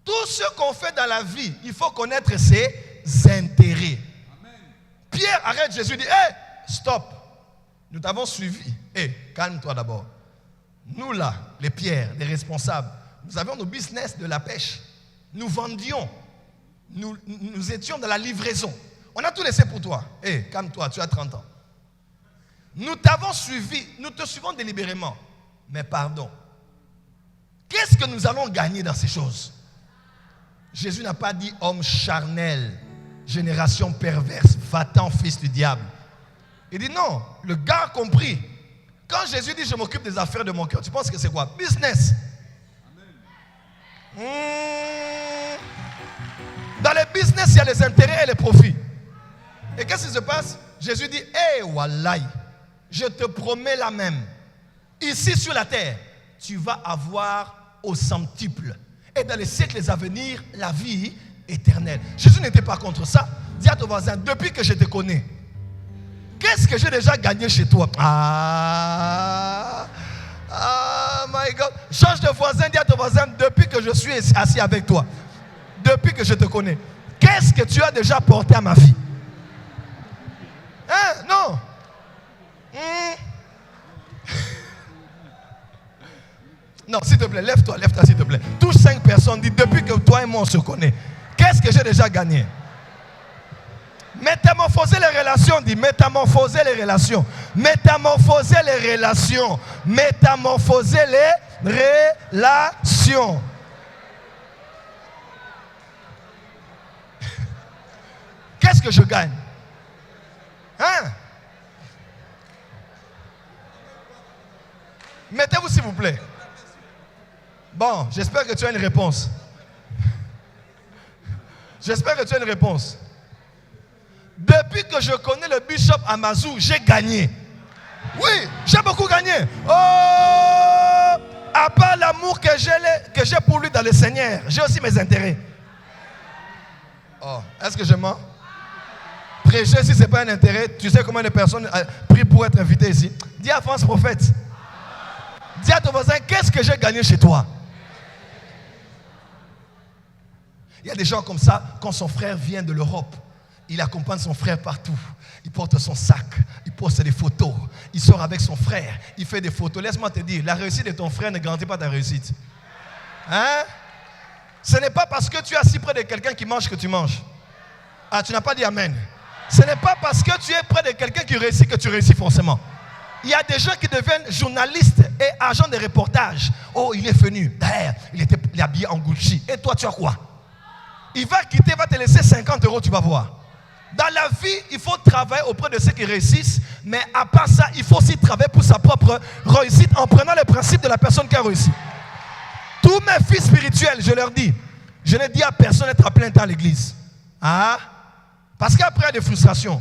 D: Tout ce qu'on fait dans la vie, il faut connaître ses intérêts. Amen. Pierre arrête Jésus, dit, hé, stop. Nous t'avons suivi. Hé, calme-toi d'abord. Nous là, les pierres, les responsables, nous avions nos business de la pêche. Nous vendions. Nous étions dans la livraison. On a tout laissé pour toi. Hé, calme-toi, tu as 30 ans. Nous t'avons suivi, nous te suivons délibérément. Mais pardon. Qu'est-ce que nous allons gagner dans ces choses? Jésus n'a pas dit homme charnel, génération perverse, va-t'en fils du diable. Il dit non, le gars a compris. Quand Jésus dit je m'occupe des affaires de mon cœur, tu penses que c'est quoi? Business. Dans les business, il y a les intérêts et les profits. Et qu'est-ce qui se passe? Jésus dit, hé, wallahi, je te promets la même. Ici sur la terre, tu vas avoir au centuple. Et dans les siècles à venir, la vie éternelle. Jésus n'était pas contre ça. Dis à ton voisin, depuis que je te connais, qu'est-ce que j'ai déjà gagné chez toi? Ah, my God. Change de voisin, dis à ton voisin, depuis que je suis assis avec toi, depuis que je te connais, qu'est-ce que tu as déjà porté à ma vie? Hein? Non. Non, s'il te plaît, lève-toi s'il te plaît. Touche 5 personnes, dis depuis que toi et moi on se connaît, qu'est-ce que j'ai déjà gagné? Métamorphoser les relations, dis métamorphoser les relations. Métamorphoser les relations. Métamorphoser les relations. Qu'est-ce que je gagne? Hein? Mettez-vous s'il vous plaît. Bon, j'espère que tu as une réponse. J'espère que tu as une réponse. Depuis que je connais le bishop Amazou, j'ai gagné. Oui, j'ai beaucoup gagné. Oh, à part l'amour que j'ai pour lui dans le Seigneur, j'ai aussi mes intérêts. Oh, est-ce que je mens? Prêcher, si ce n'est pas un intérêt, tu sais combien de personnes prient pour être invitées ici? Dis à France Prophète. Dis à ton voisin, qu'est-ce que j'ai gagné chez toi? Il y a des gens comme ça, quand son frère vient de l'Europe, il accompagne son frère partout. Il porte son sac, il poste des photos, il sort avec son frère, il fait des photos. Laisse-moi te dire, la réussite de ton frère ne garantit pas ta réussite. Hein? Ce n'est pas parce que tu es assis près de quelqu'un qui mange que tu manges. Ah, tu n'as pas dit amen. Ce n'est pas parce que tu es près de quelqu'un qui réussit que tu réussis forcément. Il y a des gens qui deviennent journalistes et agents de reportage. Oh, il est venu. D'ailleurs, il est habillé en Gucci. Et toi, tu as quoi? Il va quitter, va te laisser 50 €, tu vas voir. Dans la vie, il faut travailler auprès de ceux qui réussissent. Mais à part ça, il faut aussi travailler pour sa propre réussite en prenant les principes de la personne qui a réussi. Tous mes fils spirituels, je leur dis, je ne dis à personne d'être à plein temps à l'église. Ah, Parce qu'après, il y a des frustrations.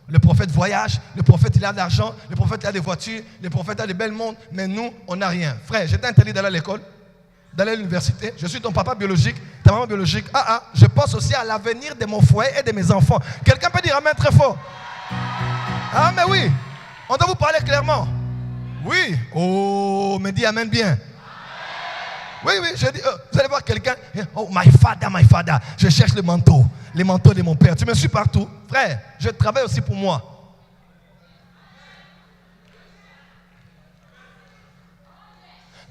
D: Le prophète voyage, le prophète il a de l'argent, le prophète il a des voitures, le prophète a des belles montres, mais nous, on n'a rien. Frère, j'étais interdit d'aller à l'école, d'aller à l'université. Je suis ton papa biologique, ta maman biologique. Je pense aussi à l'avenir de mon foyer et de mes enfants. Quelqu'un peut dire amen très fort. Ah, mais oui, on doit vous parler clairement. Oui, oh, mais dis amen bien. Oui, je dis, vous allez voir quelqu'un, oh, my father, je cherche les manteaux de mon père. Tu me suis partout. Frère, je travaille aussi pour moi.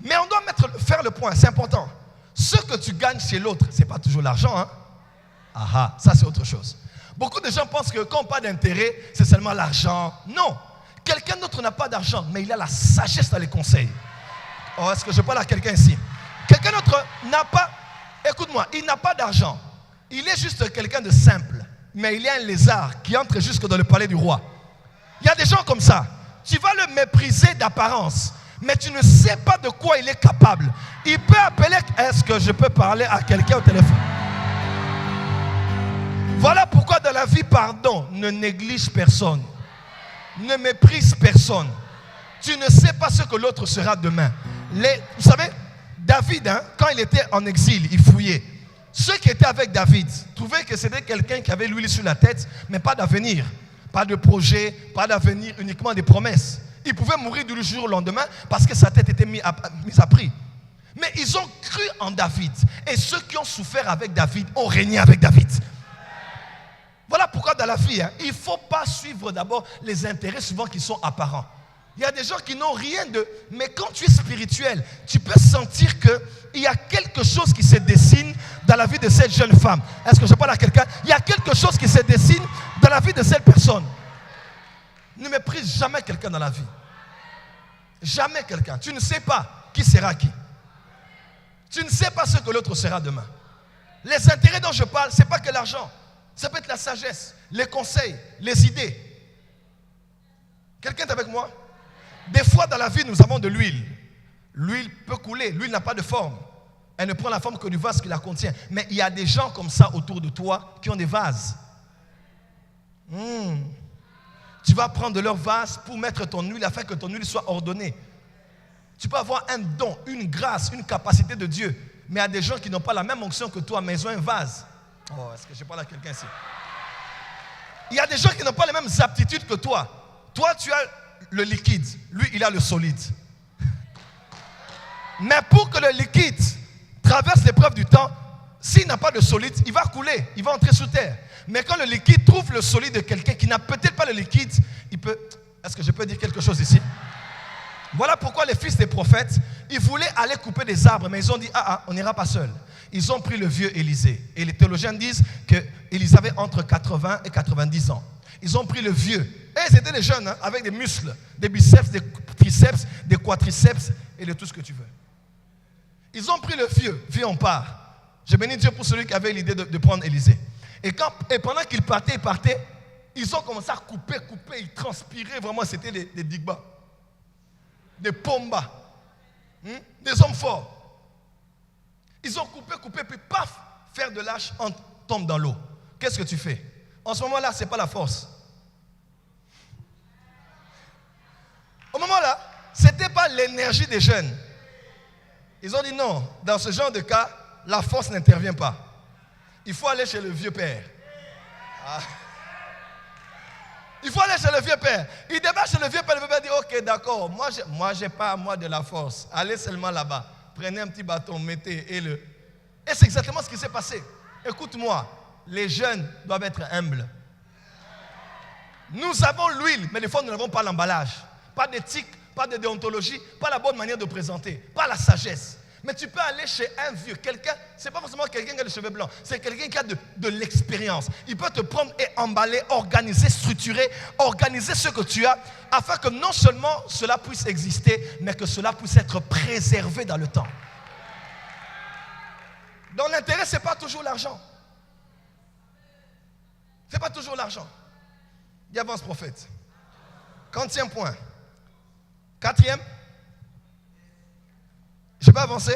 D: Mais on doit faire le point, c'est important. Ce que tu gagnes chez l'autre, ce n'est pas toujours l'argent. Hein? Ça c'est autre chose. Beaucoup de gens pensent que quand on parle d'intérêt, c'est seulement l'argent. Non, quelqu'un d'autre n'a pas d'argent, mais il a la sagesse dans les conseils. Oh, est-ce que je parle à quelqu'un ici? Quelqu'un d'autre n'a pas, écoute-moi, il n'a pas d'argent. Il est juste quelqu'un de simple. Mais il y a un lézard qui entre jusque dans le palais du roi. Il y a des gens comme ça. Tu vas le mépriser d'apparence, mais tu ne sais pas de quoi il est capable. Il peut appeler, est-ce que je peux parler à quelqu'un au téléphone? Voilà pourquoi dans la vie, pardon, ne néglige personne. Ne méprise personne. Tu ne sais pas ce que l'autre sera demain. Vous savez, David, quand il était en exil, il fouillait. Ceux qui étaient avec David trouvaient que c'était quelqu'un qui avait l'huile sur la tête, mais pas d'avenir, pas de projet, pas d'avenir, uniquement des promesses. Il pouvait mourir du jour au lendemain parce que sa tête était mise à prix. Mais ils ont cru en David. Et ceux qui ont souffert avec David ont régné avec David. Voilà pourquoi dans la vie, il ne faut pas suivre d'abord les intérêts souvent qui sont apparents. Il y a des gens qui n'ont rien de... Mais quand tu es spirituel, tu peux sentir qu'il y a quelque chose qui se dessine dans la vie de cette jeune femme. Est-ce que je parle à quelqu'un? Il y a quelque chose qui se dessine dans la vie de cette personne. Ne méprise jamais quelqu'un dans la vie. Jamais quelqu'un. Tu ne sais pas qui sera qui. Tu ne sais pas ce que l'autre sera demain. Les intérêts dont je parle, ce n'est pas que l'argent. Ça peut être la sagesse, les conseils, les idées. Quelqu'un est avec moi? Des fois dans la vie, nous avons de l'huile. L'huile peut couler, l'huile n'a pas de forme. Elle ne prend la forme que du vase qui la contient. Mais il y a des gens comme ça autour de toi qui ont des vases. Tu vas prendre de leur vase pour mettre ton huile afin que ton huile soit ordonnée. Tu peux avoir un don, une grâce, une capacité de Dieu. Mais il y a des gens qui n'ont pas la même onction que toi, mais ils ont un vase. Oh, est-ce que je parle à quelqu'un ici? Il y a des gens qui n'ont pas les mêmes aptitudes que toi. Toi, tu as le liquide. Lui, il a le solide. Mais pour que le liquide traverse l'épreuve du temps, s'il n'a pas de solide, il va couler, il va entrer sous terre. Mais quand le liquide trouve le solide de quelqu'un qui n'a peut-être pas le liquide, il peut... Est-ce que je peux dire quelque chose ici? Voilà pourquoi les fils des prophètes, ils voulaient aller couper des arbres, mais ils ont dit, on n'ira pas seul. Ils ont pris le vieux Élisée. Et les théologiens disent qu'Élisée avait entre 80 et 90 ans. Ils ont pris le vieux. Et c'était des jeunes, avec des muscles, des biceps, des triceps, des quadriceps et de tout ce que tu veux. Ils ont pris le vieux. Viens, on part. Je bénis Dieu pour celui qui avait l'idée de prendre Élisée. Et pendant qu'il partait, ils ont commencé à couper. Ils transpiraient vraiment, c'était des digbas. Des pombas. Des hommes forts. Ils ont coupé, puis paf, fer de lâche, on tombe dans l'eau. Qu'est-ce que tu fais? En ce moment-là, ce n'est pas la force. Au moment-là, ce n'était pas l'énergie des jeunes. Ils ont dit non, dans ce genre de cas, la force n'intervient pas. Il faut aller chez le vieux père. Il faut aller chez le vieux père. Il débat chez le vieux père dit ok, d'accord, moi j'ai pas de la force. Allez seulement là-bas. Prenez un petit bâton, mettez et le... Et c'est exactement ce qui s'est passé. Écoute-moi, les jeunes doivent être humbles. Nous avons l'huile, mais des fois nous n'avons pas l'emballage. Pas d'éthique, pas de déontologie, pas la bonne manière de présenter, pas la sagesse. Mais tu peux aller chez un vieux, quelqu'un, c'est pas forcément quelqu'un qui a des cheveux blancs, c'est quelqu'un qui a de l'expérience. Il peut te prendre et emballer, organiser, structurer, organiser ce que tu as, afin que non seulement cela puisse exister, mais que cela puisse être préservé dans le temps. Donc l'intérêt, ce n'est pas toujours l'argent. Ce n'est pas toujours l'argent. Il avance prophète. 40e point. 4e. Je peux avancer?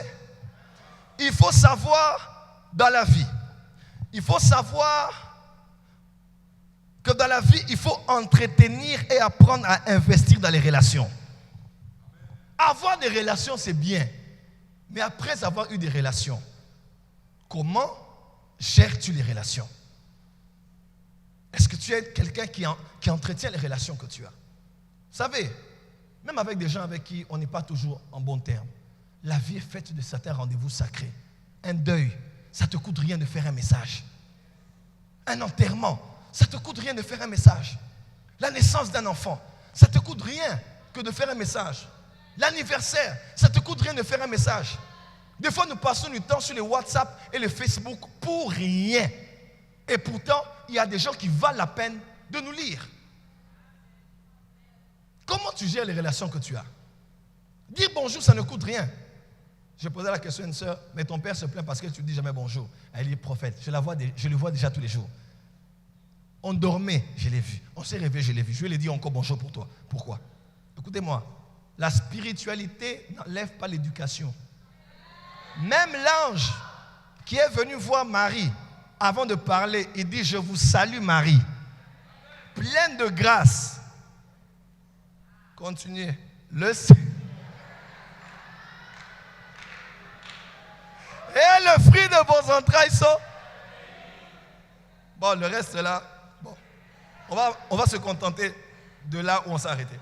D: Il faut savoir dans la vie. Il faut savoir que dans la vie, il faut entretenir et apprendre à investir dans les relations. Avoir des relations, c'est bien. Mais après avoir eu des relations, comment gères-tu les relations? Est-ce que tu es quelqu'un qui entretient les relations que tu as? Vous savez, même avec des gens avec qui on n'est pas toujours en bon terme, la vie est faite de certains rendez-vous sacrés. Un deuil, ça ne te coûte rien de faire un message. Un enterrement, ça ne te coûte rien de faire un message. La naissance d'un enfant, ça ne te coûte rien que de faire un message. L'anniversaire, ça ne te coûte rien de faire un message. Des fois, nous passons du temps sur les WhatsApp et les Facebook pour rien. Et pourtant, il y a des gens qui valent la peine de nous lire. Comment tu gères les relations que tu as? Dire bonjour, ça ne coûte rien. Je posais la question à une soeur, mais ton père se plaint parce que tu ne dis jamais bonjour. Elle est prophète, je le vois déjà tous les jours. On dormait, je l'ai vu. On s'est réveillé, je l'ai vu. Je lui ai dit encore bonjour pour toi. Pourquoi? Écoutez-moi, la spiritualité n'enlève pas l'éducation. Même l'ange qui est venu voir Marie, avant de parler, il dit, je vous salue Marie, pleine de grâce. Continuez. Et le fruit de vos entrailles sont... Bon, le reste là, bon, on va se contenter de là où on s'est arrêté.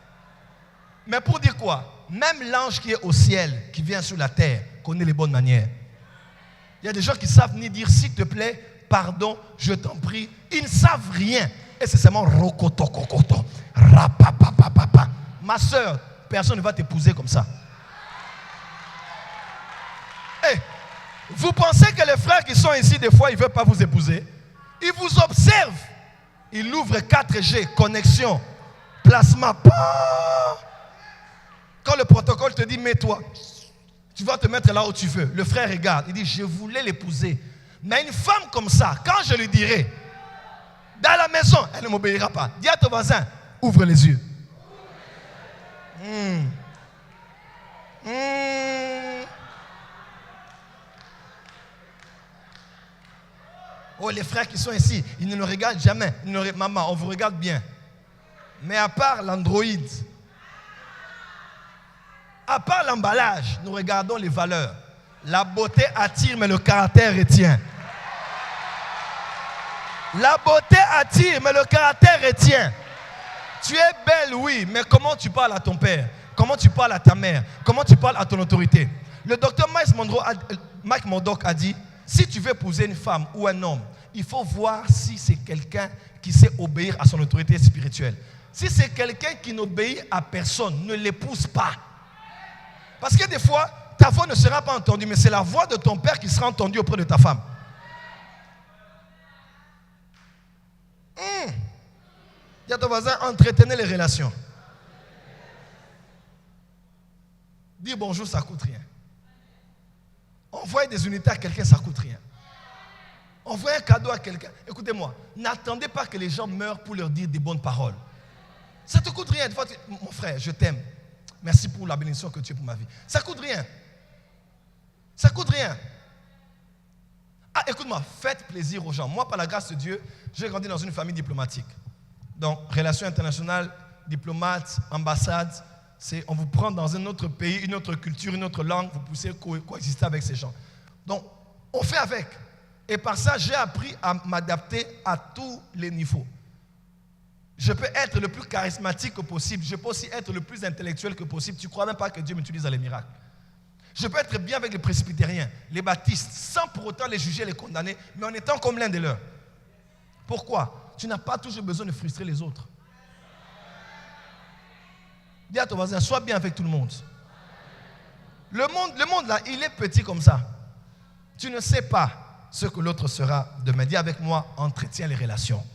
D: Mais pour dire quoi? Même l'ange qui est au ciel, qui vient sur la terre, connaît les bonnes manières. Il y a des gens qui ne savent ni dire s'il te plaît, pardon, je t'en prie. Ils ne savent rien. Et c'est seulement rokotokokoto, rapapapapapa. Ma soeur, personne ne va t'épouser comme ça. Hey, vous pensez que les frères qui sont ici, des fois, ils ne veulent pas vous épouser? Ils vous observent. Ils ouvrent 4G, connexion, placement. Quand le protocole te dit, mets-toi, tu vas te mettre là où tu veux. Le frère regarde, il dit, je voulais l'épouser. Mais une femme comme ça, quand je lui dirai, dans la maison, elle ne m'obéira pas. Dis à ton voisin, ouvre les yeux. Oh, les frères qui sont ici, ils ne nous regardent jamais. Maman, on vous regarde bien. Mais à part l'Android, à part l'emballage, nous regardons les valeurs. La beauté attire, mais le caractère retient. La beauté attire, mais le caractère retient. Tu es belle, oui, mais comment tu parles à ton père? Comment tu parles à ta mère? Comment tu parles à ton autorité? Le docteur Mike Murdock a dit, si tu veux épouser une femme ou un homme, il faut voir si c'est quelqu'un qui sait obéir à son autorité spirituelle. Si c'est quelqu'un qui n'obéit à personne, ne l'épouse pas. Parce que des fois, ta voix ne sera pas entendue, mais c'est la voix de ton père qui sera entendue auprès de ta femme. Dis à ton voisin, entretenez les relations. Dire bonjour, ça ne coûte rien. Envoyer des unités à quelqu'un, ça ne coûte rien. Envoyer un cadeau à quelqu'un. Écoutez-moi, n'attendez pas que les gens meurent pour leur dire des bonnes paroles. Ça ne te coûte rien. Des fois, mon frère, je t'aime. Merci pour la bénédiction que tu es pour ma vie. Ça ne coûte rien. Ça ne coûte rien. Ah, écoute-moi, faites plaisir aux gens. Moi, par la grâce de Dieu, j'ai grandi dans une famille diplomatique. Donc, relations internationales, diplomates, ambassades, on vous prend dans un autre pays, une autre culture, une autre langue, vous poussez coexister avec ces gens. Donc, on fait avec. Et par ça, j'ai appris à m'adapter à tous les niveaux. Je peux être le plus charismatique que possible. Je peux aussi être le plus intellectuel que possible. Tu ne crois même pas que Dieu m'utilise dans les miracles. Je peux être bien avec les presbytériens, les baptistes, sans pour autant les juger et les condamner, mais en étant comme l'un des leurs. Pourquoi? Tu n'as pas toujours besoin de frustrer les autres. Dis à ton voisin, sois bien avec tout le monde. Le monde là, il est petit comme ça. Tu ne sais pas ce que l'autre sera demain. Dis avec moi, entretiens les relations.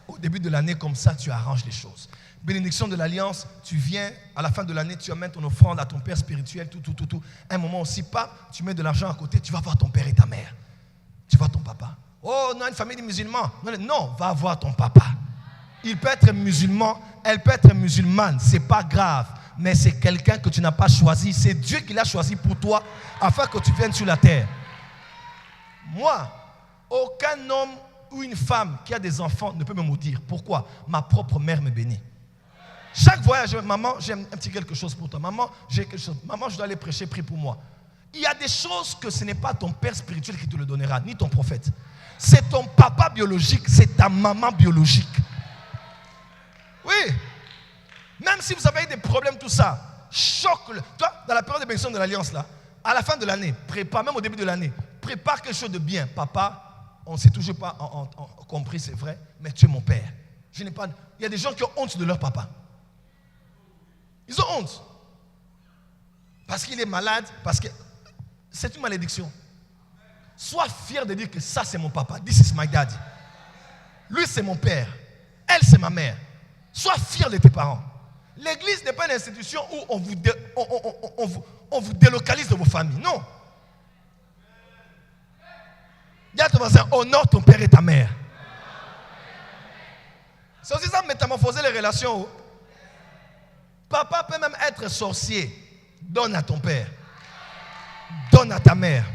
D: Au début de l'année, comme ça, tu arranges les choses. Bénédiction de l'Alliance, tu viens, à la fin de l'année, tu amènes ton offrande à ton père spirituel, tout. Un moment aussi, tu mets de l'argent à côté, tu vas voir ton père et ta mère. Tu vois ton papa. Oh, non, une famille de musulmans. Non, va voir ton papa. Il peut être musulman, elle peut être musulmane, c'est pas grave. Mais c'est quelqu'un que tu n'as pas choisi. C'est Dieu qui l'a choisi pour toi, afin que tu viennes sur la terre. Moi, aucun homme ou une femme qui a des enfants ne peut me maudire. Pourquoi? Ma propre mère me bénit. Chaque voyage, maman, j'ai un petit quelque chose pour toi. Maman, j'ai quelque chose. Maman, je dois aller prêcher, prie pour moi. Il y a des choses que ce n'est pas ton père spirituel qui te le donnera, ni ton prophète. C'est ton papa biologique, c'est ta maman biologique. Oui. Même si vous avez des problèmes, tout ça, choque-le. Toi, dans la période de bénédiction de l'Alliance, là, à la fin de l'année, prépare, même au début de l'année, prépare quelque chose de bien. Papa, on ne s'est toujours pas compris, c'est vrai, mais tu es mon père. Il y a des gens qui ont honte de leur papa. Ils ont honte. Parce qu'il est malade, parce que c'est une malédiction. Sois fier de dire que ça c'est mon papa. This is my daddy. Lui c'est mon père. Elle c'est ma mère. Sois fier de tes parents. L'église n'est pas une institution où on vous délocalise de vos familles. Non. Dis à ton voisin, honore ton père et ta mère. C'est aussi ça métamorphoser les relations. Papa peut même être sorcier. Donne à ton père. Donne à ta mère.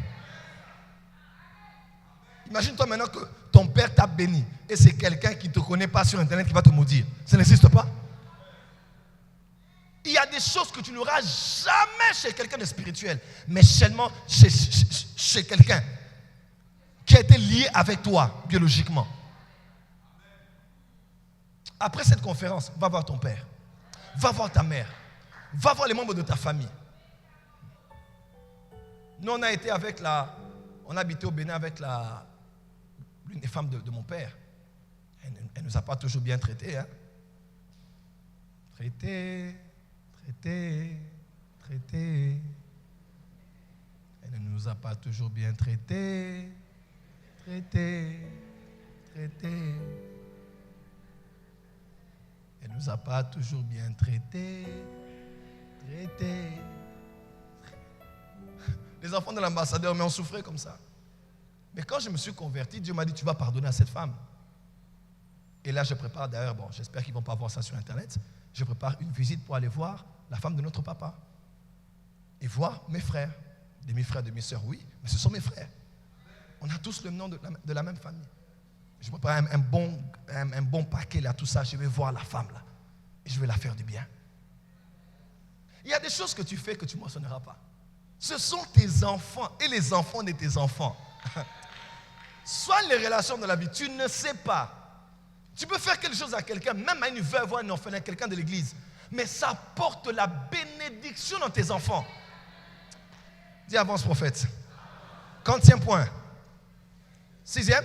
D: Imagine-toi maintenant que ton père t'a béni et c'est quelqu'un qui ne te connaît pas sur internet qui va te maudire. Ça n'existe pas. Il y a des choses que tu n'auras jamais chez quelqu'un de spirituel, mais seulement chez quelqu'un qui a été lié avec toi biologiquement. Après cette conférence, va voir ton père, va voir ta mère, va voir les membres de ta famille. Nous, on a été avec on a habité au Bénin avec l'une des femmes de mon père. Elle ne nous a pas toujours bien traités. Hein? Traités. Elle ne nous a pas toujours bien traités. Elle ne nous a pas toujours bien traités. Les enfants de l'ambassadeur, mais on souffrait comme ça. Mais quand je me suis converti, Dieu m'a dit, tu vas pardonner à cette femme. Et là, je prépare d'ailleurs, bon, j'espère qu'ils ne vont pas voir ça sur Internet, je prépare une visite pour aller voir la femme de notre papa. Et voir mes frères. Demi-frères, demi-sœurs, oui, mais ce sont mes frères. On a tous le nom de la même famille. Je prépare un bon paquet là, tout ça, je vais voir la femme là. Et je vais la faire du bien. Il y a des choses que tu fais que tu ne mentionneras pas. Ce sont tes enfants et les enfants de tes enfants. Soit les relations de la vie, tu ne sais pas. Tu peux faire quelque chose à quelqu'un, même à une veuve ou à un orphelin, quelqu'un de l'église. Mais ça porte la bénédiction dans tes enfants. Dis avance prophète. Quantième point? 6e?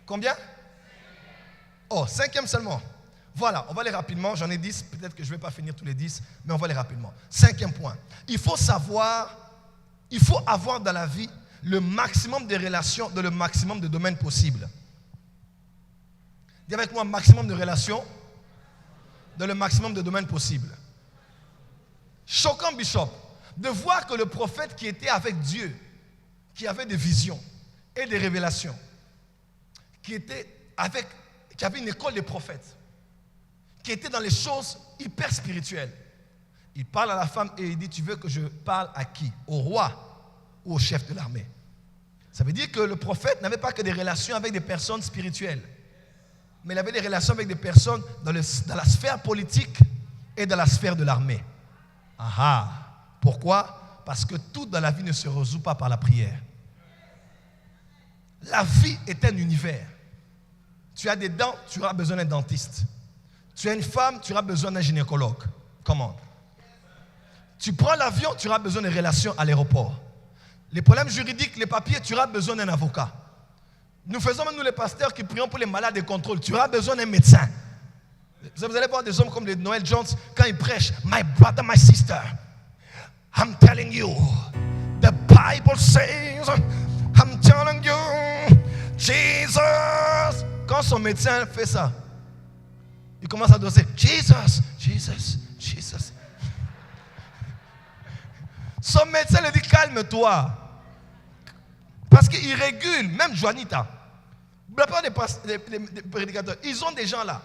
D: Combien? Oh, 5e seulement. Voilà, on va aller rapidement. J'en ai 10, peut-être que je ne vais pas finir tous les 10, mais on va aller rapidement. 5e point. Il faut avoir dans la vie le maximum de relations dans le maximum de domaines possibles. Dis avec moi, maximum de relations dans le maximum de domaines possibles. Choquant, Bishop, de voir que le prophète qui était avec Dieu, qui avait des visions et des révélations, qui avait une école des prophètes, qui était dans les choses hyper spirituelles. Il parle à la femme et il dit, tu veux que je parle à qui? Au roi ou au chef de l'armée? Ça veut dire que le prophète n'avait pas que des relations avec des personnes spirituelles, mais il avait des relations avec des personnes dans la sphère politique et dans la sphère de l'armée. Pourquoi? Parce que tout dans la vie ne se résout pas par la prière. La vie est un univers. Tu as des dents, tu auras besoin d'un dentiste. Tu as une femme, tu auras besoin d'un gynécologue. Comment? Tu prends l'avion, tu auras besoin de relations à l'aéroport. Les problèmes juridiques, les papiers, tu auras besoin d'un avocat. Nous faisons même nous les pasteurs qui prions pour les malades et contrôles. Tu auras besoin d'un médecin. Vous allez voir des hommes comme les Noel Jones quand ils prêchent. My brother, my sister, I'm telling you, the Bible says, I'm telling you, Jesus. Quand son médecin fait ça, il commence à doser, Jesus, Jesus, Jesus. Son médecin lui dit, calme-toi. Parce qu'il régule, même Juanita. La plupart des prédicateurs, ils ont des gens là.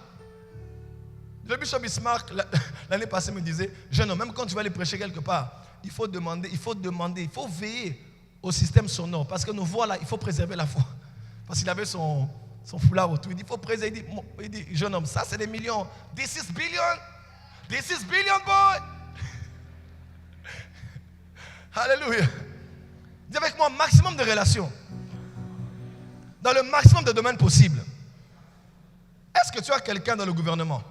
D: Le bishop Bismarck, l'année passée, me disait, jeune homme, même quand tu vas aller prêcher quelque part, il faut demander, il faut veiller au système sonore. Parce que nos voix là, il faut préserver la voix. Parce qu'il avait son foulard autour. Il dit, il faut préserver. Il dit, jeune homme, ça c'est des millions. This is billion. This is billion, boy. Alléluia. Dis avec moi, maximum de relations. Dans le maximum de domaines possibles. Est-ce que tu as quelqu'un dans le gouvernement?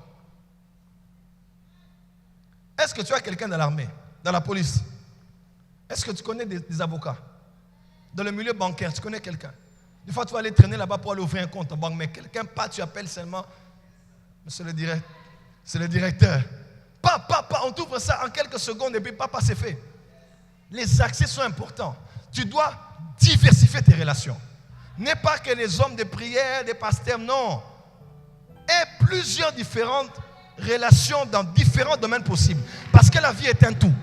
D: Est-ce que tu as quelqu'un dans l'armée, dans la police? Est-ce que tu connais des avocats? Dans le milieu bancaire, tu connais quelqu'un? Des fois, tu vas aller traîner là-bas pour aller ouvrir un compte en banque, mais quelqu'un, pas, tu appelles seulement, monsieur le directeur, c'est le directeur. Pas, on t'ouvre ça en quelques secondes et puis papa, c'est fait. Les accès sont importants. Tu dois diversifier tes relations. N'est pas que les hommes de prière, des pasteurs, non. Et plusieurs différentes relations dans différents domaines possibles. Parce que la vie est un tout.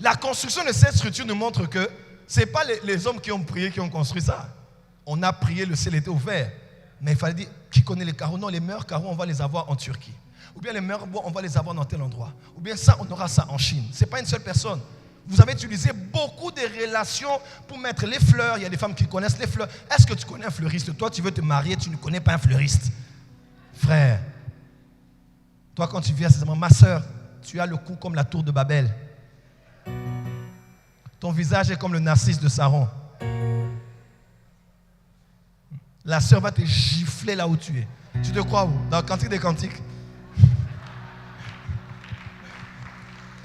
D: La construction de cette structure nous montre que ce n'est pas les hommes qui ont prié qui ont construit ça. On a prié, le ciel était ouvert. Mais il fallait dire, qui connaît les carreaux? Non, les meilleurs carreaux, on va les avoir en Turquie. Ou bien les meilleurs bois, on va les avoir dans tel endroit. Ou bien ça, on aura ça en Chine. Ce n'est pas une seule personne. Vous avez utilisé beaucoup de relations pour mettre les fleurs. Il y a des femmes qui connaissent les fleurs. Est-ce que tu connais un fleuriste? Toi, tu veux te marier, tu ne connais pas un fleuriste. Frère, toi, quand tu viens, c'est ma soeur, tu as le cou comme la tour de Babel. Ton visage est comme le narcisse de Saron. La soeur va te gifler là où tu es. Tu te crois où? Dans le Cantique des Cantiques.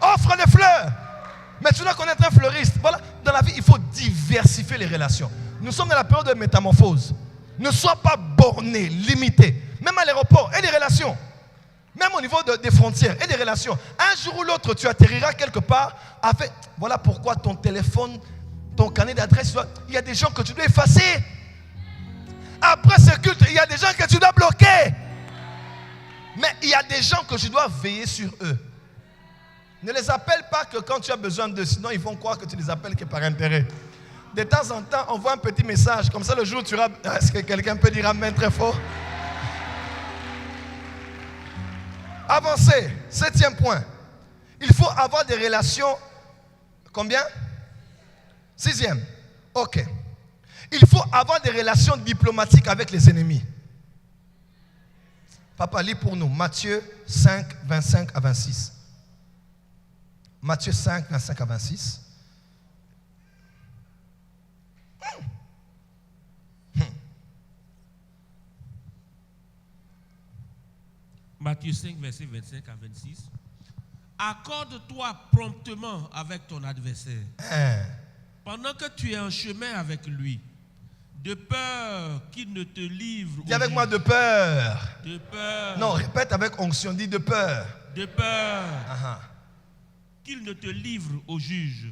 D: Offre des fleurs. Mais tu dois connaître un fleuriste. Voilà, dans la vie, il faut diversifier les relations. Nous sommes dans la période de métamorphose. Ne sois pas borné, limité. Même à l'aéroport, et des relations. Même au niveau des frontières, et des relations. Un jour ou l'autre, tu atterriras quelque part avec... Voilà pourquoi ton téléphone, ton carnet d'adresse, il y a des gens que tu dois effacer. Après ce culte, il y a des gens que tu dois bloquer. Mais il y a des gens que tu dois veiller sur eux. Ne les appelle pas que quand tu as besoin d'eux, sinon ils vont croire que tu les appelles que par intérêt. De temps en temps, envoie un petit message. Comme ça, le jour où tu iras... Est-ce que quelqu'un peut dire amen très fort? Avancez. 7e point. Il faut avoir des relations... Combien? 6e. Ok. Il faut avoir des relations diplomatiques avec les ennemis. Papa, lis pour nous. Matthieu 5, 25 à 26. Matthieu 5, 25 à 26.
E: Matthieu 5, verset 25 à 26. Accorde-toi promptement avec ton adversaire. Pendant que tu es en chemin avec lui, de peur qu'il ne te livre.
D: Dis avec moi, de peur.
E: De peur.
D: Non, répète avec onction, dis de peur.
E: De peur. Qu'il ne te livre au juge.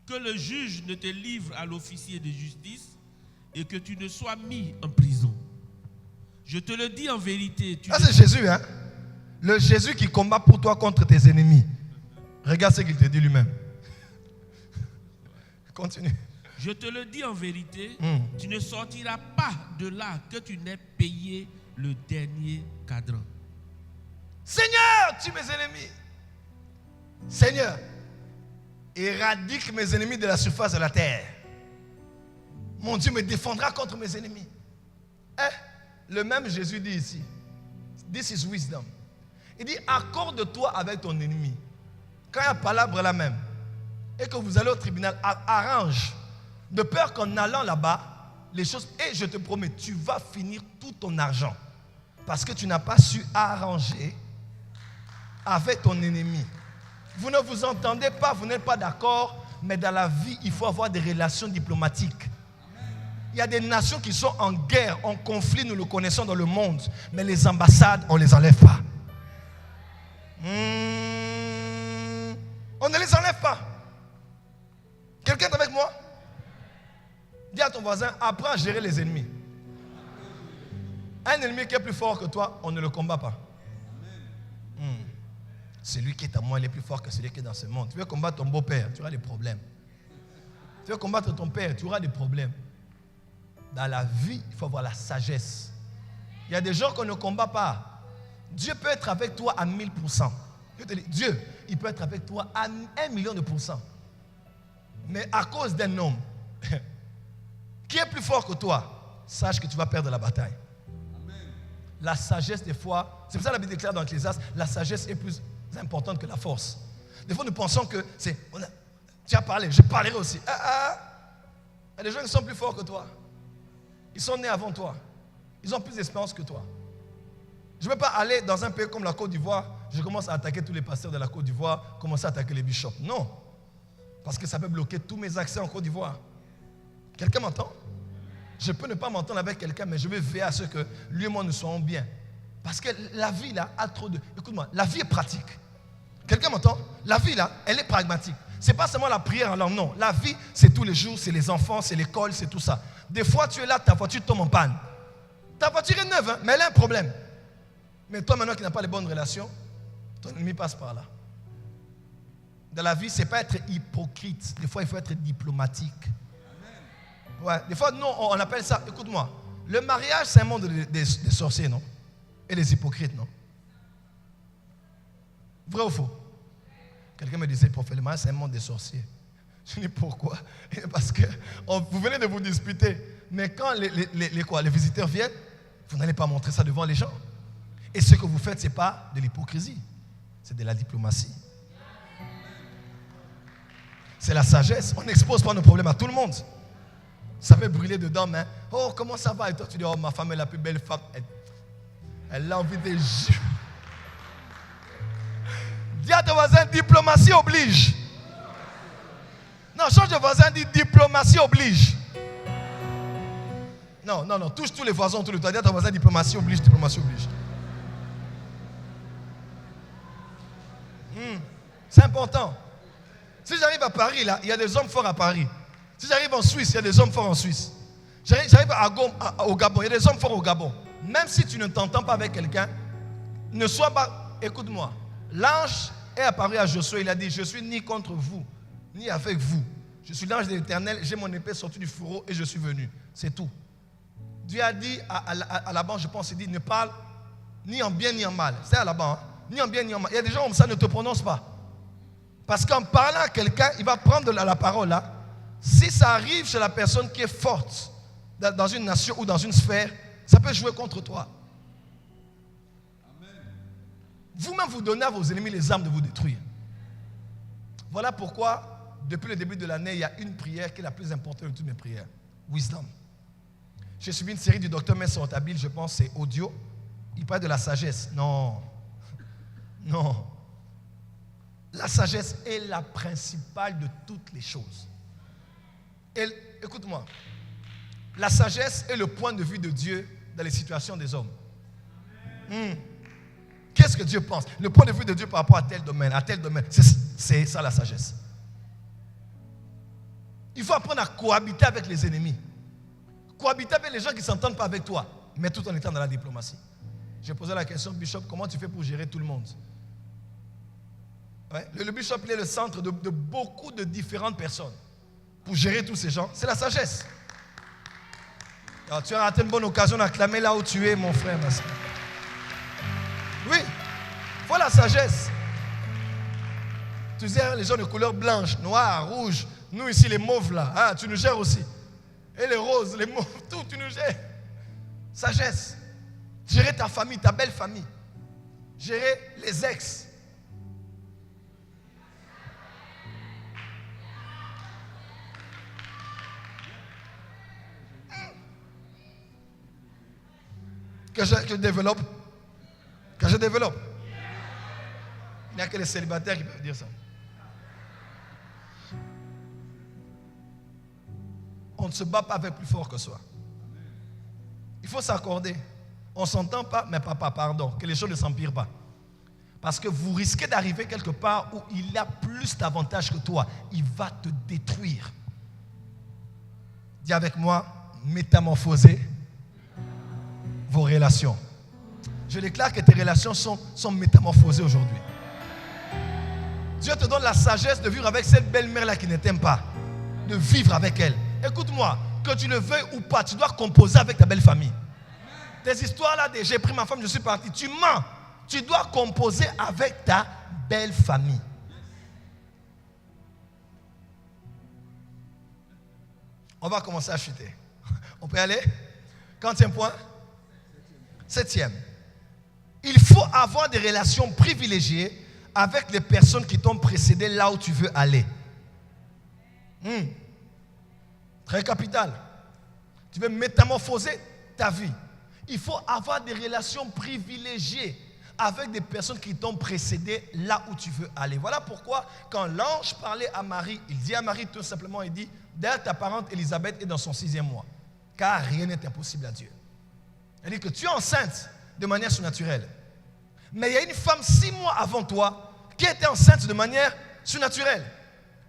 E: Que le juge ne te livre à l'officier de justice et que tu ne sois mis en prison. Je te le dis en vérité.
D: C'est Jésus, hein? Le Jésus qui combat pour toi contre tes ennemis. Regarde ce qu'il te dit lui-même. Continue.
E: Je te le dis en vérité, tu ne sortiras pas de là que tu n'aies payé le dernier cadran.
D: Seigneur, tue mes ennemis. Seigneur, éradique mes ennemis de la surface de la terre. Mon Dieu me défendra contre mes ennemis. Le même Jésus dit ici, this is wisdom. Il dit, accorde-toi avec ton ennemi. Quand il y a palabre là même, et que vous allez au tribunal, arrange. De peur qu'en allant là-bas, les choses... Et je te promets, tu vas finir tout ton argent. Parce que tu n'as pas su arranger avec ton ennemi. Vous ne vous entendez pas, vous n'êtes pas d'accord, mais dans la vie, il faut avoir des relations diplomatiques. Il y a des nations qui sont en guerre, en conflit, nous le connaissons dans le monde, mais les ambassades, on ne les enlève pas. On ne les enlève pas. Quelqu'un est avec moi? Dis à ton voisin, apprends à gérer les ennemis. Un ennemi qui est plus fort que toi, on ne le combat pas. Celui qui est à moi, il est plus fort que celui qui est dans ce monde. Tu veux combattre ton beau-père, tu auras des problèmes. Tu veux combattre ton père, tu auras des problèmes. Dans la vie, il faut avoir la sagesse. Il y a des gens qu'on ne combat pas. Dieu peut être avec toi à 1000%. Je te dis, Dieu, il peut être avec toi à 1 000 000%. Mais à cause d'un homme qui est plus fort que toi, sache que tu vas perdre la bataille. La sagesse, des fois, c'est pour ça que la Bible déclare dans Ecclésiaste, la sagesse est plus importante que la force. Des fois, nous pensons que c'est... tu as parlé, je parlerai aussi. Il y a des gens qui sont plus forts que toi. Ils sont nés avant toi. Ils ont plus d'expérience que toi. Je ne veux pas aller dans un pays comme la Côte d'Ivoire, je commence à attaquer tous les pasteurs de la Côte d'Ivoire, commencer à attaquer les bishops. Non. Parce que ça peut bloquer tous mes accès en Côte d'Ivoire. Quelqu'un m'entend? Je peux ne pas m'entendre avec quelqu'un, mais je vais veiller à ce que lui et moi nous soyons bien. Parce que la vie là a trop de... Écoute-moi, la vie est pratique. Quelqu'un m'entend? La vie là, elle est pragmatique. Ce n'est pas seulement la prière en langue, non. La vie, c'est tous les jours, c'est les enfants, c'est l'école, c'est tout ça. Des fois, tu es là, ta voiture tombe en panne. Ta voiture est neuve, hein, mais elle a un problème. Mais toi, maintenant qui n'as pas les bonnes relations, ton ennemi passe par là. Dans la vie, ce n'est pas être hypocrite. Des fois, il faut être diplomatique. Ouais, des fois, nous, on appelle ça, écoute-moi, le mariage, c'est un monde des sorciers, non? Et des hypocrites, non? Vrai ou faux? Quelqu'un me disait, prophète, le mariage, c'est un monde des sorciers. Je dis pourquoi? Parce que vous venez de vous disputer, mais quand les visiteurs viennent, vous n'allez pas montrer ça devant les gens. Et ce que vous faites, ce n'est pas de l'hypocrisie, c'est de la diplomatie. C'est la sagesse. On n'expose pas nos problèmes à tout le monde. Ça peut brûler dedans, mais oh, comment ça va? Et toi, tu dis, oh, ma femme est la plus belle femme. Elle a envie de juger. Dis à ton voisin, diplomatie oblige. Non, change de voisin, dis diplomatie oblige. Non, touche tous les voisins autour de toi. Dis à ton voisin, diplomatie oblige, diplomatie oblige. C'est important. Si j'arrive à Paris, là, il y a des hommes forts à Paris. Si j'arrive en Suisse, il y a des hommes forts en Suisse. J'arrive au Gabon, il y a des hommes forts au Gabon. Même si tu ne t'entends pas avec quelqu'un, ne sois pas... Écoute-moi, l'ange est apparu à Josué, il a dit, je suis ni contre vous, ni avec vous. Je suis l'ange de l'Éternel, j'ai mon épée sortie du fourreau et je suis venu. C'est tout. Dieu a dit à Laban, je pense, il dit, ne parle ni en bien ni en mal. C'est à Laban, hein? Ni en bien ni en mal. Il y a des gens comme ça, ne te prononcent pas. Parce qu'en parlant à quelqu'un, il va prendre la parole là. Si ça arrive chez la personne qui est forte, dans une nation ou dans une sphère, ça peut jouer contre toi. Vous-même, vous donnez à vos ennemis les armes de vous détruire. Voilà pourquoi, depuis le début de l'année, il y a une prière qui est la plus importante de toutes mes prières. Wisdom. J'ai suivi une série du docteur Mensah Otabil, je pense c'est audio. Il parle de la sagesse. Non. La sagesse est la principale de toutes les choses. Et écoute-moi, la sagesse est le point de vue de Dieu dans les situations des hommes. Qu'est-ce que Dieu pense? Le point de vue de Dieu par rapport à tel domaine, c'est ça la sagesse. Il faut apprendre à cohabiter avec les ennemis. Cohabiter avec les gens qui ne s'entendent pas avec toi, mais tout en étant dans la diplomatie. J'ai posé la question, Bishop, comment tu fais pour gérer tout le monde? Ouais, le Bishop, il est le centre de beaucoup de différentes personnes. Pour gérer tous ces gens, c'est la sagesse. Alors, tu as raté une bonne occasion d'acclamer là où tu es, mon frère, ma soeur. Oui, il faut la sagesse. Tu sais, les gens de couleur blanche, noire, rouge, nous ici les mauves là, tu nous gères aussi. Et les roses, les mauves, tout, tu nous gères. Sagesse. Gérer ta famille, ta belle famille. Gérer les ex. Que je développe. Que je développe. Il n'y a que les célibataires qui peuvent dire ça. On ne se bat pas avec plus fort que soi. Il faut s'accorder. On ne s'entend pas, mais papa, pardon, que les choses ne s'empirent pas. Parce que vous risquez d'arriver quelque part où il a plus d'avantages que toi. Il va te détruire. Dis avec moi, métamorphoser vos relations. Je déclare que tes relations sont métamorphosées aujourd'hui. Dieu te donne la sagesse de vivre avec cette belle-mère-là qui ne t'aime pas. De vivre avec elle. Écoute-moi, que tu le veuilles ou pas, tu dois composer avec ta belle famille. Tes histoires là, j'ai pris ma femme, je suis parti. Tu mens. Tu dois composer avec ta belle famille. On va commencer à chuter. On peut y aller? Quantième point? 7e. Il faut avoir des relations privilégiées avec les personnes qui t'ont précédé là où tu veux aller. Très capital. Tu veux métamorphoser ta vie. Il faut avoir des relations privilégiées avec des personnes qui t'ont précédé là où tu veux aller. Voilà pourquoi quand l'ange parlait à Marie, il dit à Marie tout simplement, il dit, d'ailleurs ta parente Élisabeth est dans son 6e mois, car rien n'est impossible à Dieu. Il dit que tu es enceinte de manière surnaturelle. Mais il y a une femme 6 mois avant toi qui était enceinte de manière surnaturelle.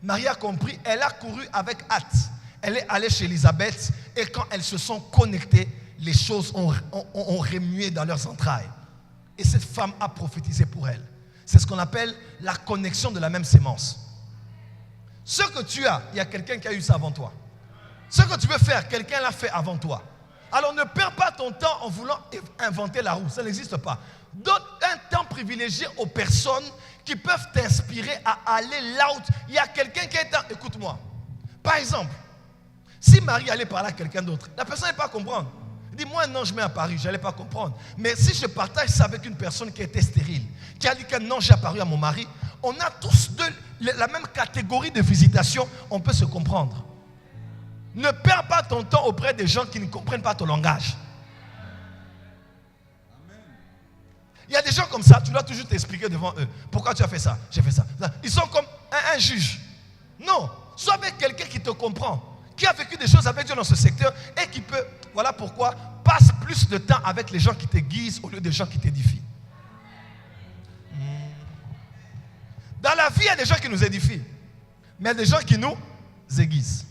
D: Marie a compris, elle a couru avec hâte. Elle est allée chez Élisabeth et quand elles se sont connectées, les choses ont remué dans leurs entrailles. Et cette femme a prophétisé pour elle. C'est ce qu'on appelle la connexion de la même sémence. Ce que tu as, il y a quelqu'un qui a eu ça avant toi. Ce que tu veux faire, quelqu'un l'a fait avant toi. Alors ne perds pas ton temps en voulant inventer la roue. Ça n'existe pas. Donne un temps privilégié aux personnes qui peuvent t'inspirer à aller là où il y a quelqu'un qui est... Écoute-moi. Par exemple, si Marie allait parler à quelqu'un d'autre, la personne n'allait pas comprendre. Dis-moi un ange met à Paris, je n'allais pas comprendre. Mais si je partage ça avec une personne qui était stérile, qui a dit qu'un ange est apparu à mon mari, on a tous la même catégorie de visitation, on peut se comprendre. Ne perds pas ton temps auprès des gens qui ne comprennent pas ton langage. Il y a des gens comme ça, tu dois toujours t'expliquer devant eux. Pourquoi tu as fait ça? J'ai fait ça. Ils sont comme un juge. Non, sois avec quelqu'un qui te comprend, qui a vécu des choses avec Dieu dans ce secteur et qui peut, voilà pourquoi, passe plus de temps avec les gens qui t'aiguisent au lieu des gens qui t'édifient. Dans la vie, il y a des gens qui nous édifient, mais il y a des gens qui nous aiguisent.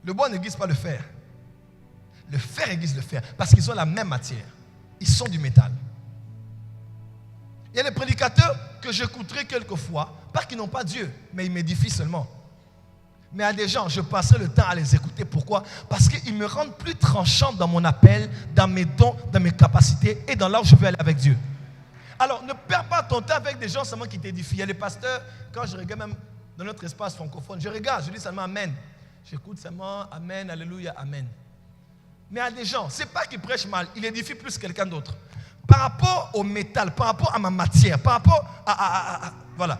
D: Le bois n'aiguise pas le fer. Le fer aiguise le fer parce qu'ils ont la même matière. Ils sont du métal. Il y a des prédicateurs que j'écouterai quelquefois, pas qu'ils n'ont pas Dieu, mais ils m'édifient seulement. Mais à des gens, je passerai le temps à les écouter. Pourquoi? Parce qu'ils me rendent plus tranchant dans mon appel, dans mes dons, dans mes capacités et dans là où je veux aller avec Dieu. Alors, ne perds pas ton temps avec des gens seulement qui t'édifient. Il y a des pasteurs, quand je regarde même dans notre espace francophone, je regarde, je dis seulement Amen. J'écoute seulement Amen, Alléluia, Amen. Mais à des gens, ce n'est pas qu'ils prêchent mal, ils édifient plus quelqu'un d'autre. Par rapport au métal, par rapport à ma matière, par rapport voilà,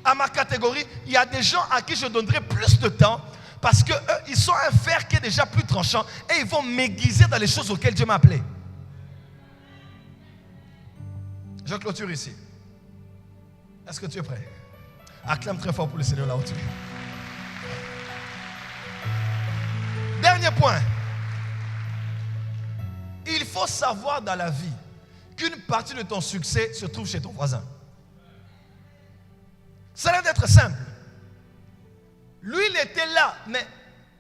D: à ma catégorie, il y a des gens à qui je donnerai plus de temps parce qu'eux, ils sont un fer qui est déjà plus tranchant et ils vont m'aiguiser dans les choses auxquelles Dieu m'a appelé. Je clôture ici. Est-ce que tu es prêt? Acclame très fort pour le Seigneur là où tu es. Dernier point. Il faut savoir dans la vie qu'une partie de ton succès se trouve chez ton voisin. Ça a l'air d'être simple. Lui, il était là, mais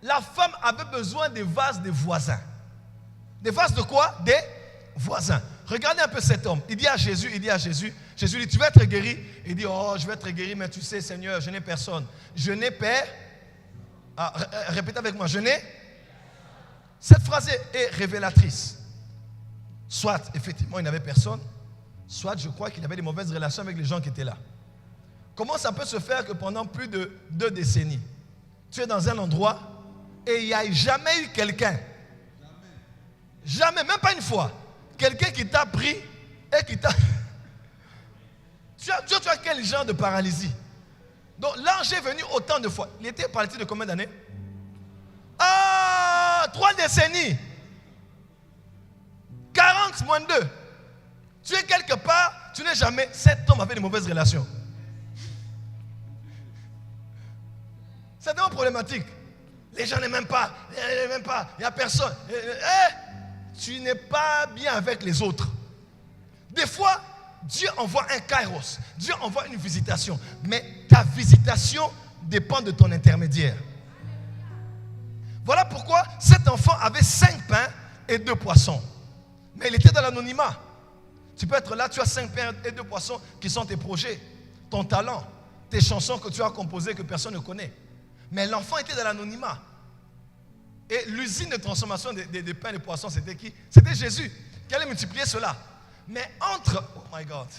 D: la femme avait besoin des vases des voisins. Des vases de quoi? Des voisins. Regardez un peu cet homme. Il dit à Jésus, Jésus dit, tu vas être guéri? Il dit, oh, je vais être guéri, mais tu sais, Seigneur, je n'ai personne. Je n'ai père. Répétez avec moi, je n'ai. Cette phrase est révélatrice. Soit, effectivement, il n'avait personne, soit je crois qu'il avait des mauvaises relations avec les gens qui étaient là. Comment ça peut se faire que pendant plus de 2 décennies, tu es dans un endroit et il n'y a jamais eu quelqu'un, jamais, même pas une fois, quelqu'un qui t'a pris et qui t'a... Tu as quel genre de paralysie? Donc l'ange est venu autant de fois. Il était parti de combien d'années? 3 décennies. 40 moins 2. Tu es quelque part, tu n'es jamais. Cet homme avait de mauvaises relations. C'est tellement problématique. Les gens n'aiment pas. Il n'y a personne. Tu n'es pas bien avec les autres. Des fois, Dieu envoie un kairos. Dieu envoie une visitation. Mais ta visitation dépend de ton intermédiaire. Voilà pourquoi cet enfant avait 5 pains et 2 poissons. Mais il était dans l'anonymat. Tu peux être là, tu as 5 pains et 2 poissons qui sont tes projets, ton talent, tes chansons que tu as composées que personne ne connaît. Mais l'enfant était dans l'anonymat. Et l'usine de transformation des pains et des poissons, c'était qui? C'était Jésus qui allait multiplier cela. Mais entre... Oh my God.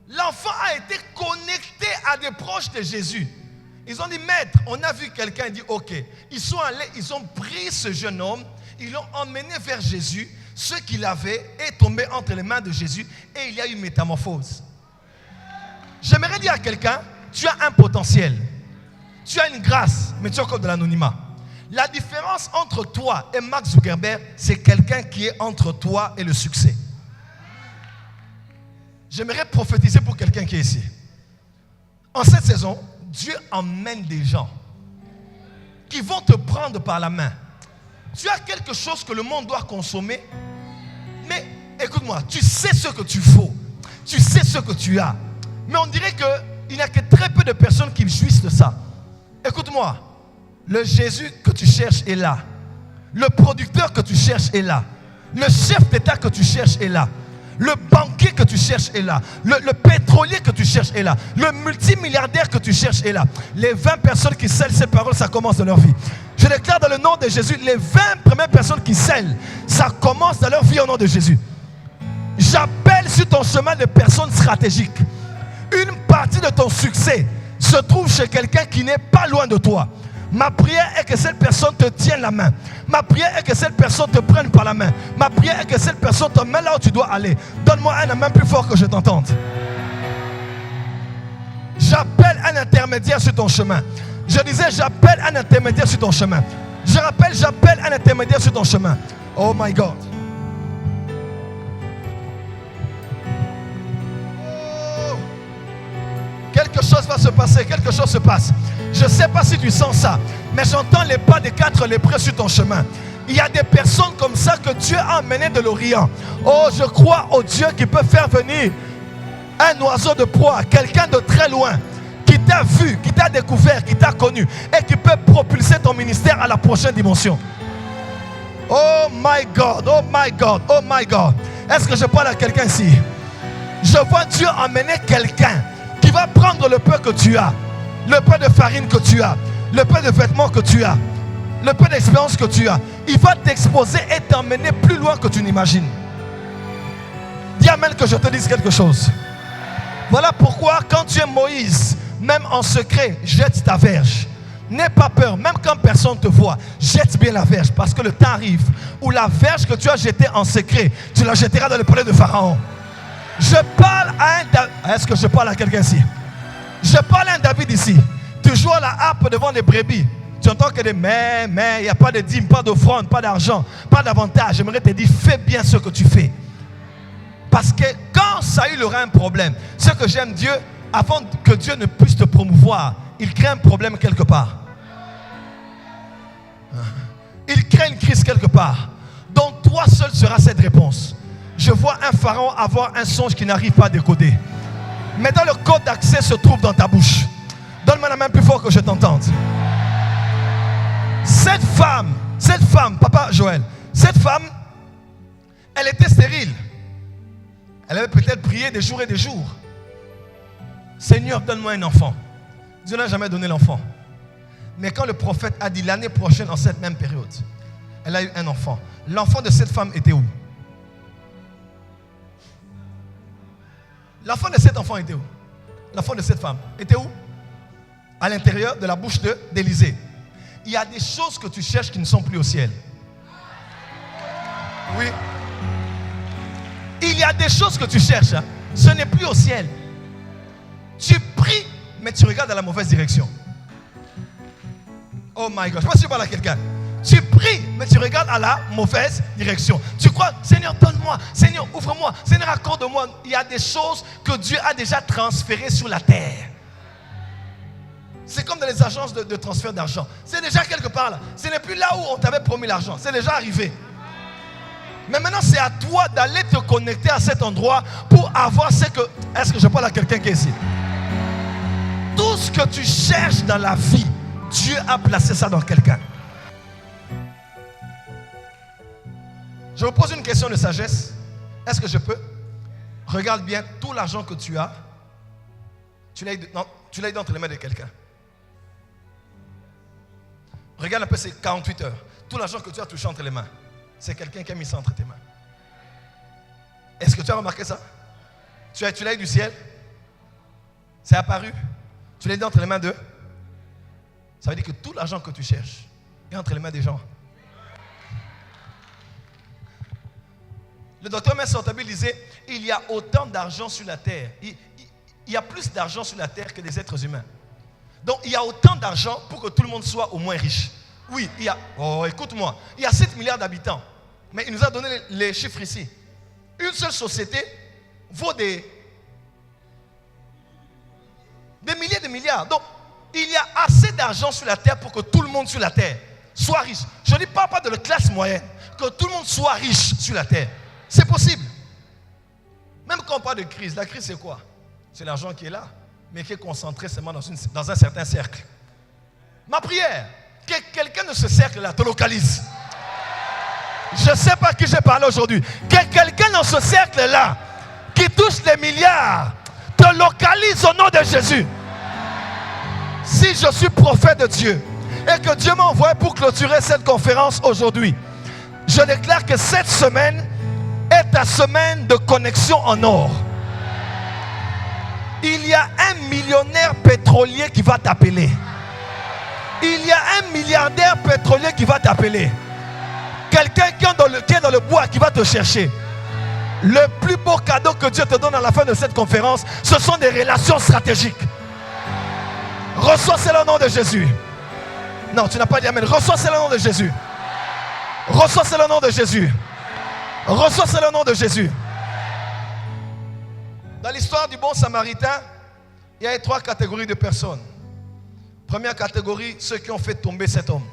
D: L'enfant a été connecté à des proches de Jésus. Ils ont dit, maître, on a vu quelqu'un, il dit, ok. Ils sont allés, ils ont pris ce jeune homme, ils l'ont emmené vers Jésus. Ce qu'il avait est tombé entre les mains de Jésus et il y a eu une métamorphose. J'aimerais dire à quelqu'un, tu as un potentiel. Tu as une grâce, mais tu as encore de l'anonymat. La différence entre toi et Mark Zuckerberg, c'est quelqu'un qui est entre toi et le succès. J'aimerais prophétiser pour quelqu'un qui est ici. En cette saison, Dieu emmène des gens qui vont te prendre par la main. Tu as quelque chose que le monde doit consommer, mais écoute-moi, tu sais ce que tu faut, tu sais ce que tu as, mais on dirait qu'il n'y a que très peu de personnes qui jouissent de ça. Écoute-moi, le Jésus que tu cherches est là, le producteur que tu cherches est là, le chef d'État que tu cherches est là, le banquier que tu cherches est là, le pétrolier que tu cherches est là, le multimilliardaire que tu cherches est là. Les 20 personnes qui scellent ces paroles, ça commence dans leur vie. Je déclare dans le nom de Jésus, les 20 premières personnes qui scellent, ça commence dans leur vie au nom de Jésus. J'appelle sur ton chemin des personnes stratégiques. Une partie de ton succès se trouve chez quelqu'un qui n'est pas loin de toi. Ma prière est que cette personne te tienne la main. Ma prière est que cette personne te prenne par la main. Ma prière est que cette personne te mette là où tu dois aller. Donne-moi un amen plus fort que je t'entende. J'appelle un intermédiaire sur ton chemin. Je disais, j'appelle un intermédiaire sur ton chemin. Je rappelle, j'appelle un intermédiaire sur ton chemin. Oh my God. Oh. Quelque chose va se passer, quelque chose se passe. Je ne sais pas si tu sens ça, mais j'entends les pas des 4 lépreux sur ton chemin. Il y a des personnes comme ça que Dieu a emmenées de l'Orient. Oh, je crois au Dieu qui peut faire venir un oiseau de proie, quelqu'un de très loin, qui t'a vu, qui t'a découvert, qui t'a connu et qui peut propulser ton ministère à la prochaine dimension. Oh my God, oh my God, oh my God. Est-ce que je parle à quelqu'un ici? Je vois Dieu emmener quelqu'un qui va prendre le peu que tu as, le peu de farine que tu as, le peu de vêtements que tu as, le peu d'expérience que tu as. Il va t'exposer et t'emmener plus loin que tu n'imagines. Dis amen que je te dise quelque chose. Voilà pourquoi quand tu es Moïse, même en secret, jette ta verge. N'aie pas peur, même quand personne ne te voit, jette bien la verge, parce que le temps arrive où la verge que tu as jetée en secret, tu la jetteras dans le palais de Pharaon. Je parle à un David. Est-ce que je parle à quelqu'un ici? Je parle à un David ici. Tu joues à la harpe devant les brebis. Tu entends que des mais, il n'y a pas de dîme, pas d'offrande, pas d'argent, pas d'avantage. J'aimerais te dire, fais bien ce que tu fais. Parce que quand Saül aura un problème, ce que j'aime Dieu, avant que Dieu ne puisse te promouvoir, il crée un problème quelque part. Il crée une crise quelque part. Donc toi seul seras cette réponse. Je vois un pharaon avoir un songe qui n'arrive pas à décoder. Mais dans le code d'accès se trouve dans ta bouche. Donne-moi la main plus fort que je t'entende. Cette femme, papa Joël, cette femme, elle était stérile. Elle avait peut-être prié des jours et des jours. Seigneur, donne-moi un enfant. Dieu n'a jamais donné l'enfant. Mais quand le prophète a dit l'année prochaine, en cette même période, elle a eu un enfant. L'enfant de cette femme était où? L'enfant de cet enfant était où? L'enfant de cette femme était où? À l'intérieur de la bouche d'Élisée. Il y a des choses que tu cherches qui ne sont plus au ciel. Oui. Il y a des choses que tu cherches, hein. Ce n'est plus au ciel. Tu pries, mais tu regardes dans la mauvaise direction. Oh my God, je ne sais pas si je parle à quelqu'un. Tu pries, mais tu regardes à la mauvaise direction. Tu crois, Seigneur, donne-moi, Seigneur, ouvre-moi, Seigneur, accorde-moi. Il y a des choses que Dieu a déjà transférées sur la terre. C'est comme dans les agences de transfert d'argent. C'est déjà quelque part là. Ce n'est plus là où on t'avait promis l'argent. C'est déjà arrivé. Mais maintenant, c'est à toi d'aller te connecter à cet endroit pour avoir ce que... Est-ce que je parle à quelqu'un qui est ici? Tout ce que tu cherches dans la vie, Dieu a placé ça dans quelqu'un. Je vous pose une question de sagesse. Est-ce que je peux? Regarde bien, tout l'argent que tu as, tu l'as eu dans les mains de quelqu'un. Regarde un peu ces 48 heures. Tout l'argent que tu as touché entre les mains, c'est quelqu'un qui a mis ça entre tes mains. Est-ce que tu as remarqué ça? Tu l'as eu du ciel? C'est apparu? Tu l'as eu entre les mains de? Ça veut dire que tout l'argent que tu cherches est entre les mains des gens. Le docteur Messortabil disait, il y a autant d'argent sur la terre. Il y a plus d'argent sur la terre que des êtres humains. Donc il y a autant d'argent pour que tout le monde soit au moins riche. Oui, il y a, écoute-moi, il y a 7 milliards d'habitants. Mais il nous a donné les chiffres ici. Une seule société vaut des milliers de milliards. Donc, il y a assez d'argent sur la terre pour que tout le monde sur la terre soit riche. Je ne parle pas de la classe moyenne. Que tout le monde soit riche sur la terre. C'est possible. Même quand on parle de crise, la crise c'est quoi? C'est l'argent qui est là, mais qui est concentré seulement dans un certain cercle. Ma prière, que quelqu'un de ce cercle-là te localise. Je ne sais pas qui j'ai parlé aujourd'hui. Que quelqu'un dans ce cercle-là, qui touche les milliards, te localise au nom de Jésus. Si je suis prophète de Dieu et que Dieu m'a envoyé pour clôturer cette conférence aujourd'hui, je déclare que cette semaine est ta semaine de connexion en or. Il y a un millionnaire pétrolier qui va t'appeler. Il y a un milliardaire pétrolier qui va t'appeler. Quelqu'un qui est dans le bois qui va te chercher. Le plus beau cadeau que Dieu te donne à la fin de cette conférence, ce sont des relations stratégiques. Reçois cela au nom de Jésus. Non, tu n'as pas dit amen. Reçois cela au nom de Jésus. Reçois cela au nom de Jésus. Reçois cela au nom de Jésus. Dans l'histoire du bon samaritain, il y a 3 catégories de personnes. Première catégorie, ceux qui ont fait tomber cet homme.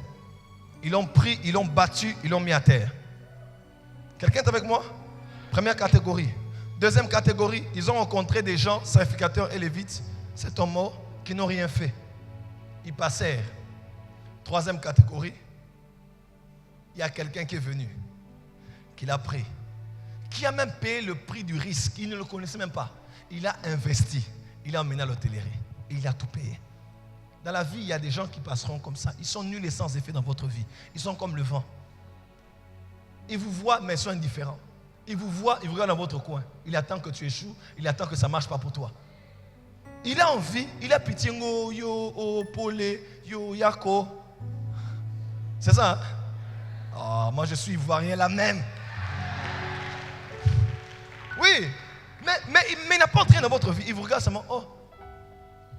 D: Ils l'ont pris, ils l'ont battu, ils l'ont mis à terre. Quelqu'un est avec moi? Première catégorie. Deuxième catégorie, ils ont rencontré des gens, sacrificateurs et lévites, cet homme mort, qui n'ont rien fait. Ils passèrent. Troisième catégorie, il y a quelqu'un qui est venu, qui l'a pris, qui a même payé le prix du risque. Il ne le connaissait même pas. Il a investi, il a emmené à l'hôtellerie, il a tout payé. Dans la vie, il y a des gens qui passeront comme ça. Ils sont nuls et sans effet dans votre vie. Ils sont comme le vent. Ils vous voient, mais ils sont indifférents. Ils vous voient, ils vous regardent dans votre coin. Il attend que tu échoues, il attend que ça ne marche pas pour toi. Il a envie, il a pitié, yo, polé, yo, yako. C'est ça, hein? Oh, moi je suis ivoirien là même. Oui, mais il n'a pas entré dans votre vie. Il vous regarde seulement, oh.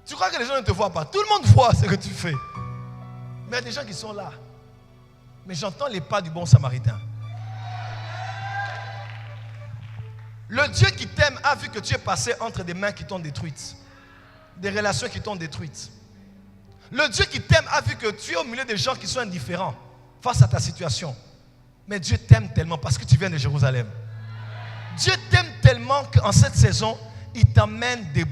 D: Tu crois que les gens ne te voient pas? Tout le monde voit ce que tu fais. Mais il y a des gens qui sont là. Mais j'entends les pas du bon samaritain. Le Dieu qui t'aime a vu que tu es passé entre des mains qui t'ont détruites. Des relations qui t'ont détruites. Le Dieu qui t'aime a vu que tu es au milieu des gens qui sont indifférents face à ta situation. Mais Dieu t'aime tellement parce que tu viens de Jérusalem. Dieu t'aime tellement qu'en cette saison, il t'amène de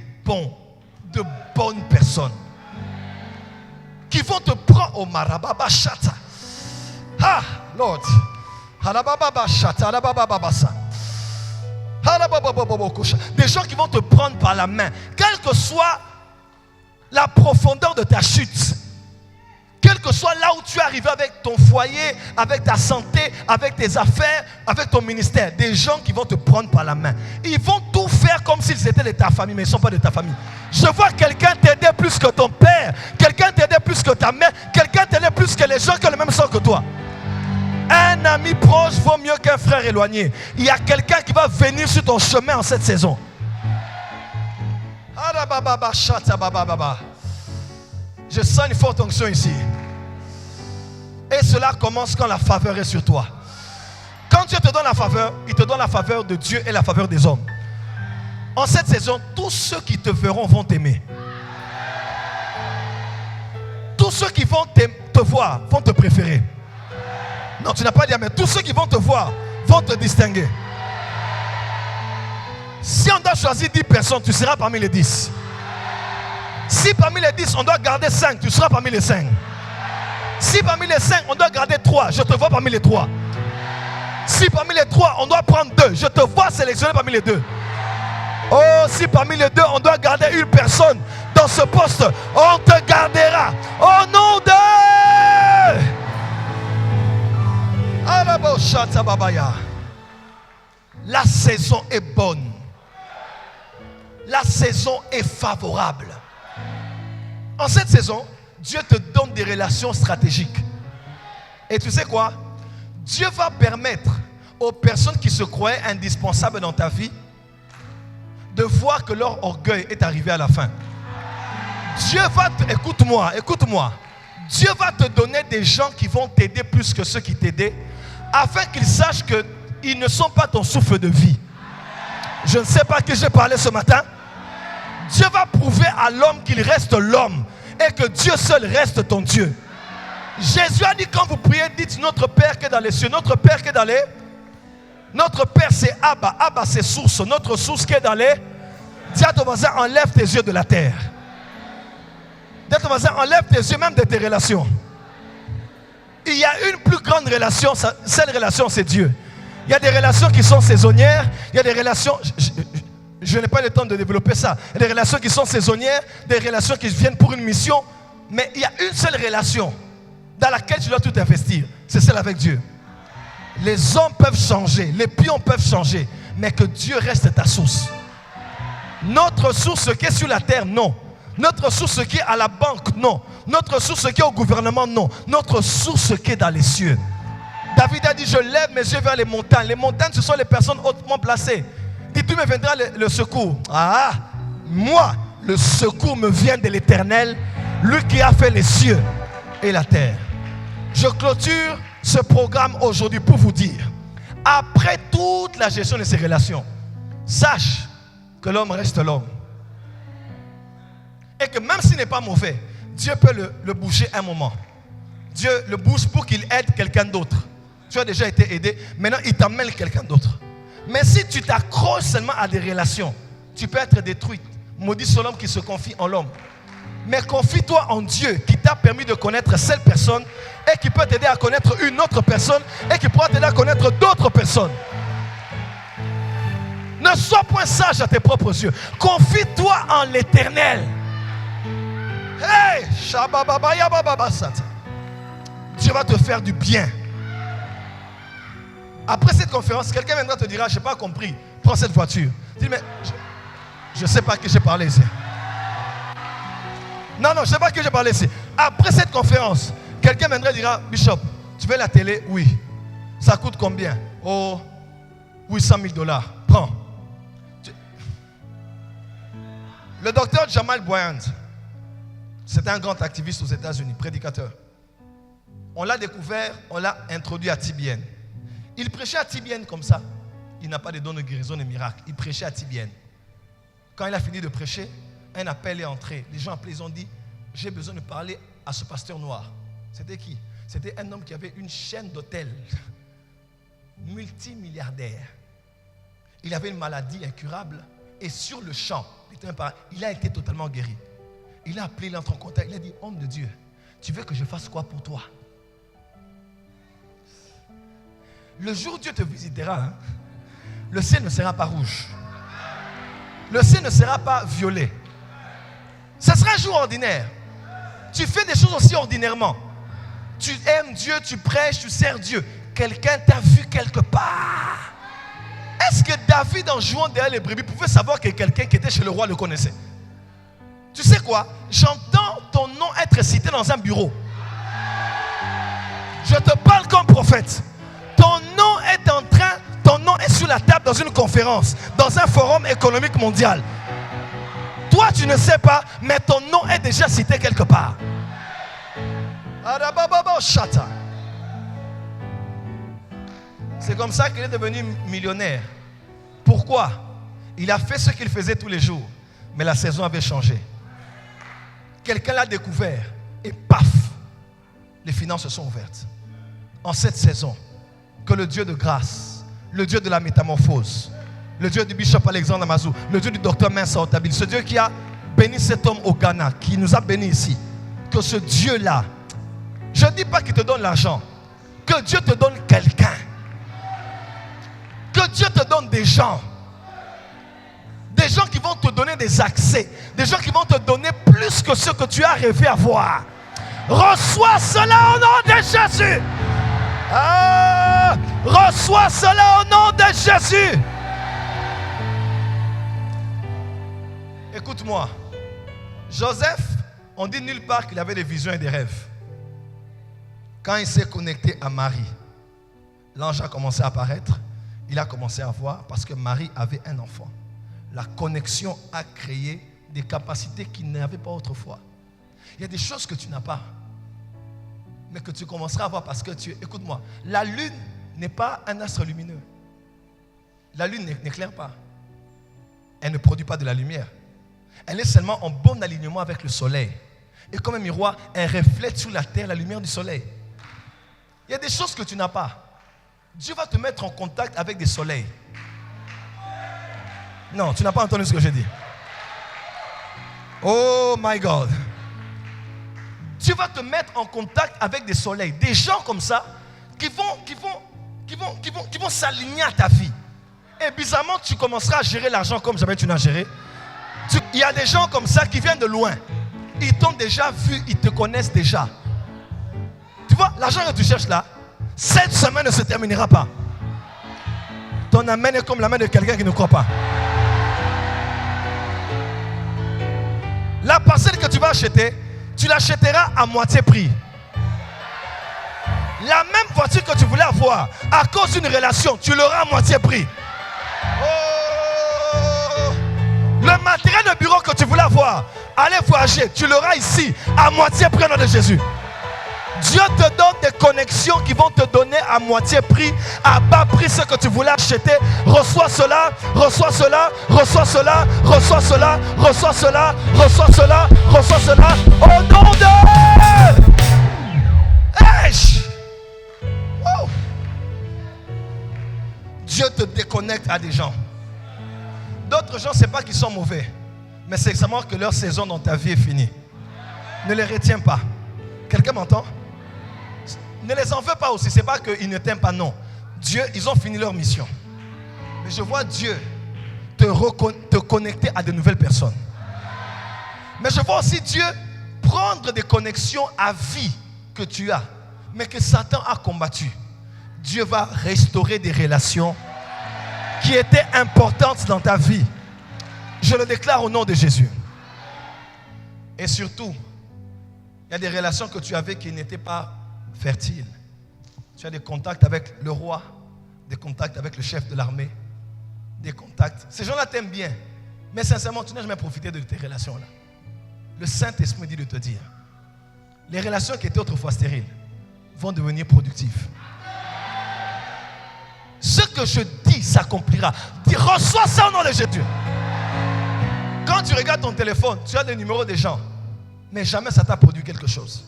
D: bonnes personnes qui vont te prendre au marababa chata. Ah, Lord. Halababa chata, halababa sa. Des gens qui vont te prendre par la main, quelle que soit la profondeur de ta chute, quel que soit là où tu es arrivé avec ton foyer, avec ta santé, avec tes affaires, avec ton ministère, des gens qui vont te prendre par la main. Ils vont tout faire comme s'ils étaient de ta famille, mais ils ne sont pas de ta famille. Je vois quelqu'un t'aider plus que ton père, quelqu'un t'aider plus que ta mère, quelqu'un t'aider plus que les gens qui ont le même sang que toi. Un ami proche vaut mieux qu'un frère éloigné. Il y a quelqu'un qui va venir sur ton chemin en cette saison. Je sens une forte onction ici. Et cela commence quand la faveur est sur toi. Quand Dieu te donne la faveur, il te donne la faveur de Dieu et la faveur des hommes. En cette saison, tous ceux qui te verront vont t'aimer. Tous ceux qui vont te voir vont te préférer. Non, tu n'as pas dit, mais tous ceux qui vont te voir vont te distinguer. Si on doit choisir 10 personnes, tu seras parmi les 10. Si parmi les 10, on doit garder 5, tu seras parmi les 5. Si parmi les 5, on doit garder 3, je te vois parmi les 3. Si parmi les 3, on doit prendre 2, je te vois sélectionner parmi les 2. Oh, si parmi les 2, on doit garder une personne dans ce poste, on te gardera. Au nom de... La saison est bonne. La saison est favorable. En cette saison, Dieu te donne des relations stratégiques. Et tu sais quoi? Dieu va permettre aux personnes qui se croyaient indispensables dans ta vie de voir que leur orgueil est arrivé à la fin. Dieu va écoute-moi. Dieu va te donner des gens qui vont t'aider plus que ceux qui t'aidaient, afin qu'ils sachent qu'ils ne sont pas ton souffle de vie. Je ne sais pas à qui j'ai parlé ce matin. Dieu va prouver à l'homme qu'il reste l'homme et que Dieu seul reste ton Dieu. Jésus a dit, quand vous priez, dites notre Père qui est dans les cieux. Notre Père qui est dans les... Notre Père c'est Abba. Abba c'est source. Notre source qui est dans les... Dis à ton voisin, enlève tes yeux de la terre. Dis à ton voisin, enlève tes yeux même de tes relations. Il y a une plus grande relation. Cette relation c'est Dieu. Il y a des relations qui sont saisonnières. Il y a des relations... Je n'ai pas le temps de développer ça. Il y a des relations qui sont saisonnières. Des relations qui viennent pour une mission. Mais il y a une seule relation dans laquelle tu dois tout investir. C'est celle avec Dieu. Les hommes peuvent changer, les pions peuvent changer, mais que Dieu reste ta source. Notre source qui est sur la terre, non. Notre source qui est à la banque, non. Notre source qui est au gouvernement, non. Notre source qui est dans les cieux. David a dit, je lève mes yeux vers les montagnes. Les montagnes, ce sont les personnes hautement placées. Dis, tu me viendras le secours. Ah, moi, le secours me vient de l'Éternel, lui qui a fait les cieux et la terre. Je clôture ce programme aujourd'hui pour vous dire, après toute la gestion de ces relations, sache que l'homme reste l'homme. Et que même s'il n'est pas mauvais, Dieu peut le bouger un moment. Dieu le bouge pour qu'il aide quelqu'un d'autre. Tu as déjà été aidé, maintenant il t'amène quelqu'un d'autre. Mais si tu t'accroches seulement à des relations, tu peux être détruite. Maudit soit l'homme qui se confie en l'homme. Mais confie-toi en Dieu qui t'a permis de connaître cette personne et qui peut t'aider à connaître une autre personne et qui pourra t'aider à connaître d'autres personnes. Ne sois point sage à tes propres yeux. Confie-toi en l'Éternel. Hey, Dieu va te faire du bien. Après cette conférence, quelqu'un viendra te dira, je n'ai pas compris, prends cette voiture. Dis, mais je ne sais pas à qui j'ai parlé ici. Non, je ne sais pas à qui j'ai parlé ici. Après cette conférence, quelqu'un viendra et dira, Bishop, tu veux la télé? Oui. Ça coûte combien? Oh, 800 000 $. Prends. Le docteur Jamal Bryant, c'était un grand activiste aux États-Unis, prédicateur. On l'a découvert, on l'a introduit à Tibienne. Il prêchait à Tibienne comme ça. Il n'a pas de dons de guérison et miracles. Il prêchait à Tibienne. Quand il a fini de prêcher, un appel est entré. Les gens appelés, ils ont dit, j'ai besoin de parler à ce pasteur noir. C'était qui? C'était un homme qui avait une chaîne d'hôtels, multimilliardaire. Il avait une maladie incurable et sur le champ, il a été totalement guéri. Il a appelé, il entre en contact, il a dit, homme de Dieu, tu veux que je fasse quoi pour toi? Le jour où Dieu te visitera, le ciel ne sera pas rouge. Le ciel ne sera pas violet. Ce sera un jour ordinaire. Tu fais des choses aussi ordinairement. Tu aimes Dieu, tu prêches, tu sers Dieu. Quelqu'un t'a vu quelque part. Est-ce que David, en jouant derrière les brebis, pouvait savoir que quelqu'un qui était chez le roi le connaissait? Tu sais quoi? J'entends ton nom être cité dans un bureau. Je te parle comme prophète. Ton nom est sur la table dans une conférence, dans un forum économique mondial. Toi, tu ne sais pas, mais ton nom est déjà cité quelque part. C'est comme ça qu'il est devenu millionnaire. Pourquoi? Il a fait ce qu'il faisait tous les jours, mais la saison avait changé. Quelqu'un l'a découvert et paf, les finances se sont ouvertes. En cette saison, que le Dieu de grâce, le Dieu de la métamorphose, le Dieu du Bishop Alexandre Amazou, le Dieu du docteur Mensa Otabil, ce Dieu qui a béni cet homme au Ghana, qui nous a bénis ici, que ce Dieu-là, je ne dis pas qu'il te donne l'argent, que Dieu te donne quelqu'un, que Dieu te donne des gens qui vont te donner des accès, des gens qui vont te donner plus que ce que tu as rêvé avoir. Reçois cela au nom de Jésus. Reçois cela au nom de Jésus. Écoute-moi. Joseph On dit nulle part qu'il avait des visions et des rêves. Quand il s'est connecté à Marie, l'ange a commencé à apparaître. Il a commencé à voir parce que Marie avait un enfant. La connexion a créé des capacités qu'il n'avait pas autrefois. Il y a des choses que tu n'as pas, mais que tu commenceras à voir parce que écoute-moi, la lune n'est pas un astre lumineux. La lune n'éclaire pas. Elle ne produit pas de la lumière. Elle est seulement en bon alignement avec le soleil. Et comme un miroir, elle reflète sur la terre la lumière du soleil. Il y a des choses que tu n'as pas. Dieu va te mettre en contact avec des soleils. Non, tu n'as pas entendu ce que j'ai dit. Oh my God. Dieu va te mettre en contact avec des soleils. Des gens comme ça qui vont s'aligner à ta vie. Et bizarrement, tu commenceras à gérer l'argent comme jamais tu n'as géré. Il y a des gens comme ça qui viennent de loin. Ils t'ont déjà vu, ils te connaissent déjà. Tu vois, l'argent que tu cherches là, cette semaine ne se terminera pas. Ton amen est comme la main de quelqu'un qui ne croit pas. La parcelle que tu vas acheter, tu l'achèteras à moitié prix. La même voiture que tu voulais avoir, à cause d'une relation, tu l'auras à moitié prix. Oh! Le matériel de bureau que tu voulais avoir, aller voyager, tu l'auras ici, à moitié prix au nom de Jésus. Dieu te donne des connexions qui vont te donner à moitié prix, à bas prix ce que tu voulais acheter. Reçois cela, reçois cela, reçois cela, reçois cela, reçois cela, reçois cela, reçois cela. Au nom de... Wow. Dieu te déconnecte à des gens. D'autres gens, ce n'est pas qu'ils sont mauvais, mais c'est exactement que leur saison dans ta vie est finie. Ne les retiens pas. Quelqu'un m'entend? Ne les en veux pas aussi. Ce n'est pas qu'ils ne t'aiment pas, non. Dieu, ils ont fini leur mission. Mais je vois Dieu te connecter à de nouvelles personnes. Mais je vois aussi Dieu prendre des connexions à vie que tu as, mais que Satan a combattu. Dieu va restaurer des relations qui étaient importantes dans ta vie. Je le déclare au nom de Jésus. Et surtout, il y a des relations que tu avais qui n'étaient pas fertiles. Tu as des contacts avec le roi, des contacts avec le chef de l'armée, des contacts. Ces gens-là t'aiment bien, mais sincèrement, tu n'as jamais profité de tes relations-là. Le Saint-Esprit dit de te dire, les relations qui étaient autrefois stériles vont devenir productives. Ce que je dis s'accomplira. Dis, reçois ça au nom de Jésus. Quand tu regardes ton téléphone, tu as des numéros des gens, mais jamais ça t'a produit quelque chose.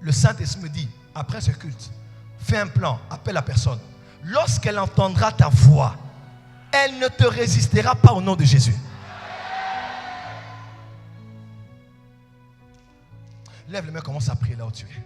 D: Le Saint-Esprit me dit, après ce culte, fais un plan, appelle la personne. Lorsqu'elle entendra ta voix, elle ne te résistera pas au nom de Jésus. Lève les mains, commence à prier là où tu es.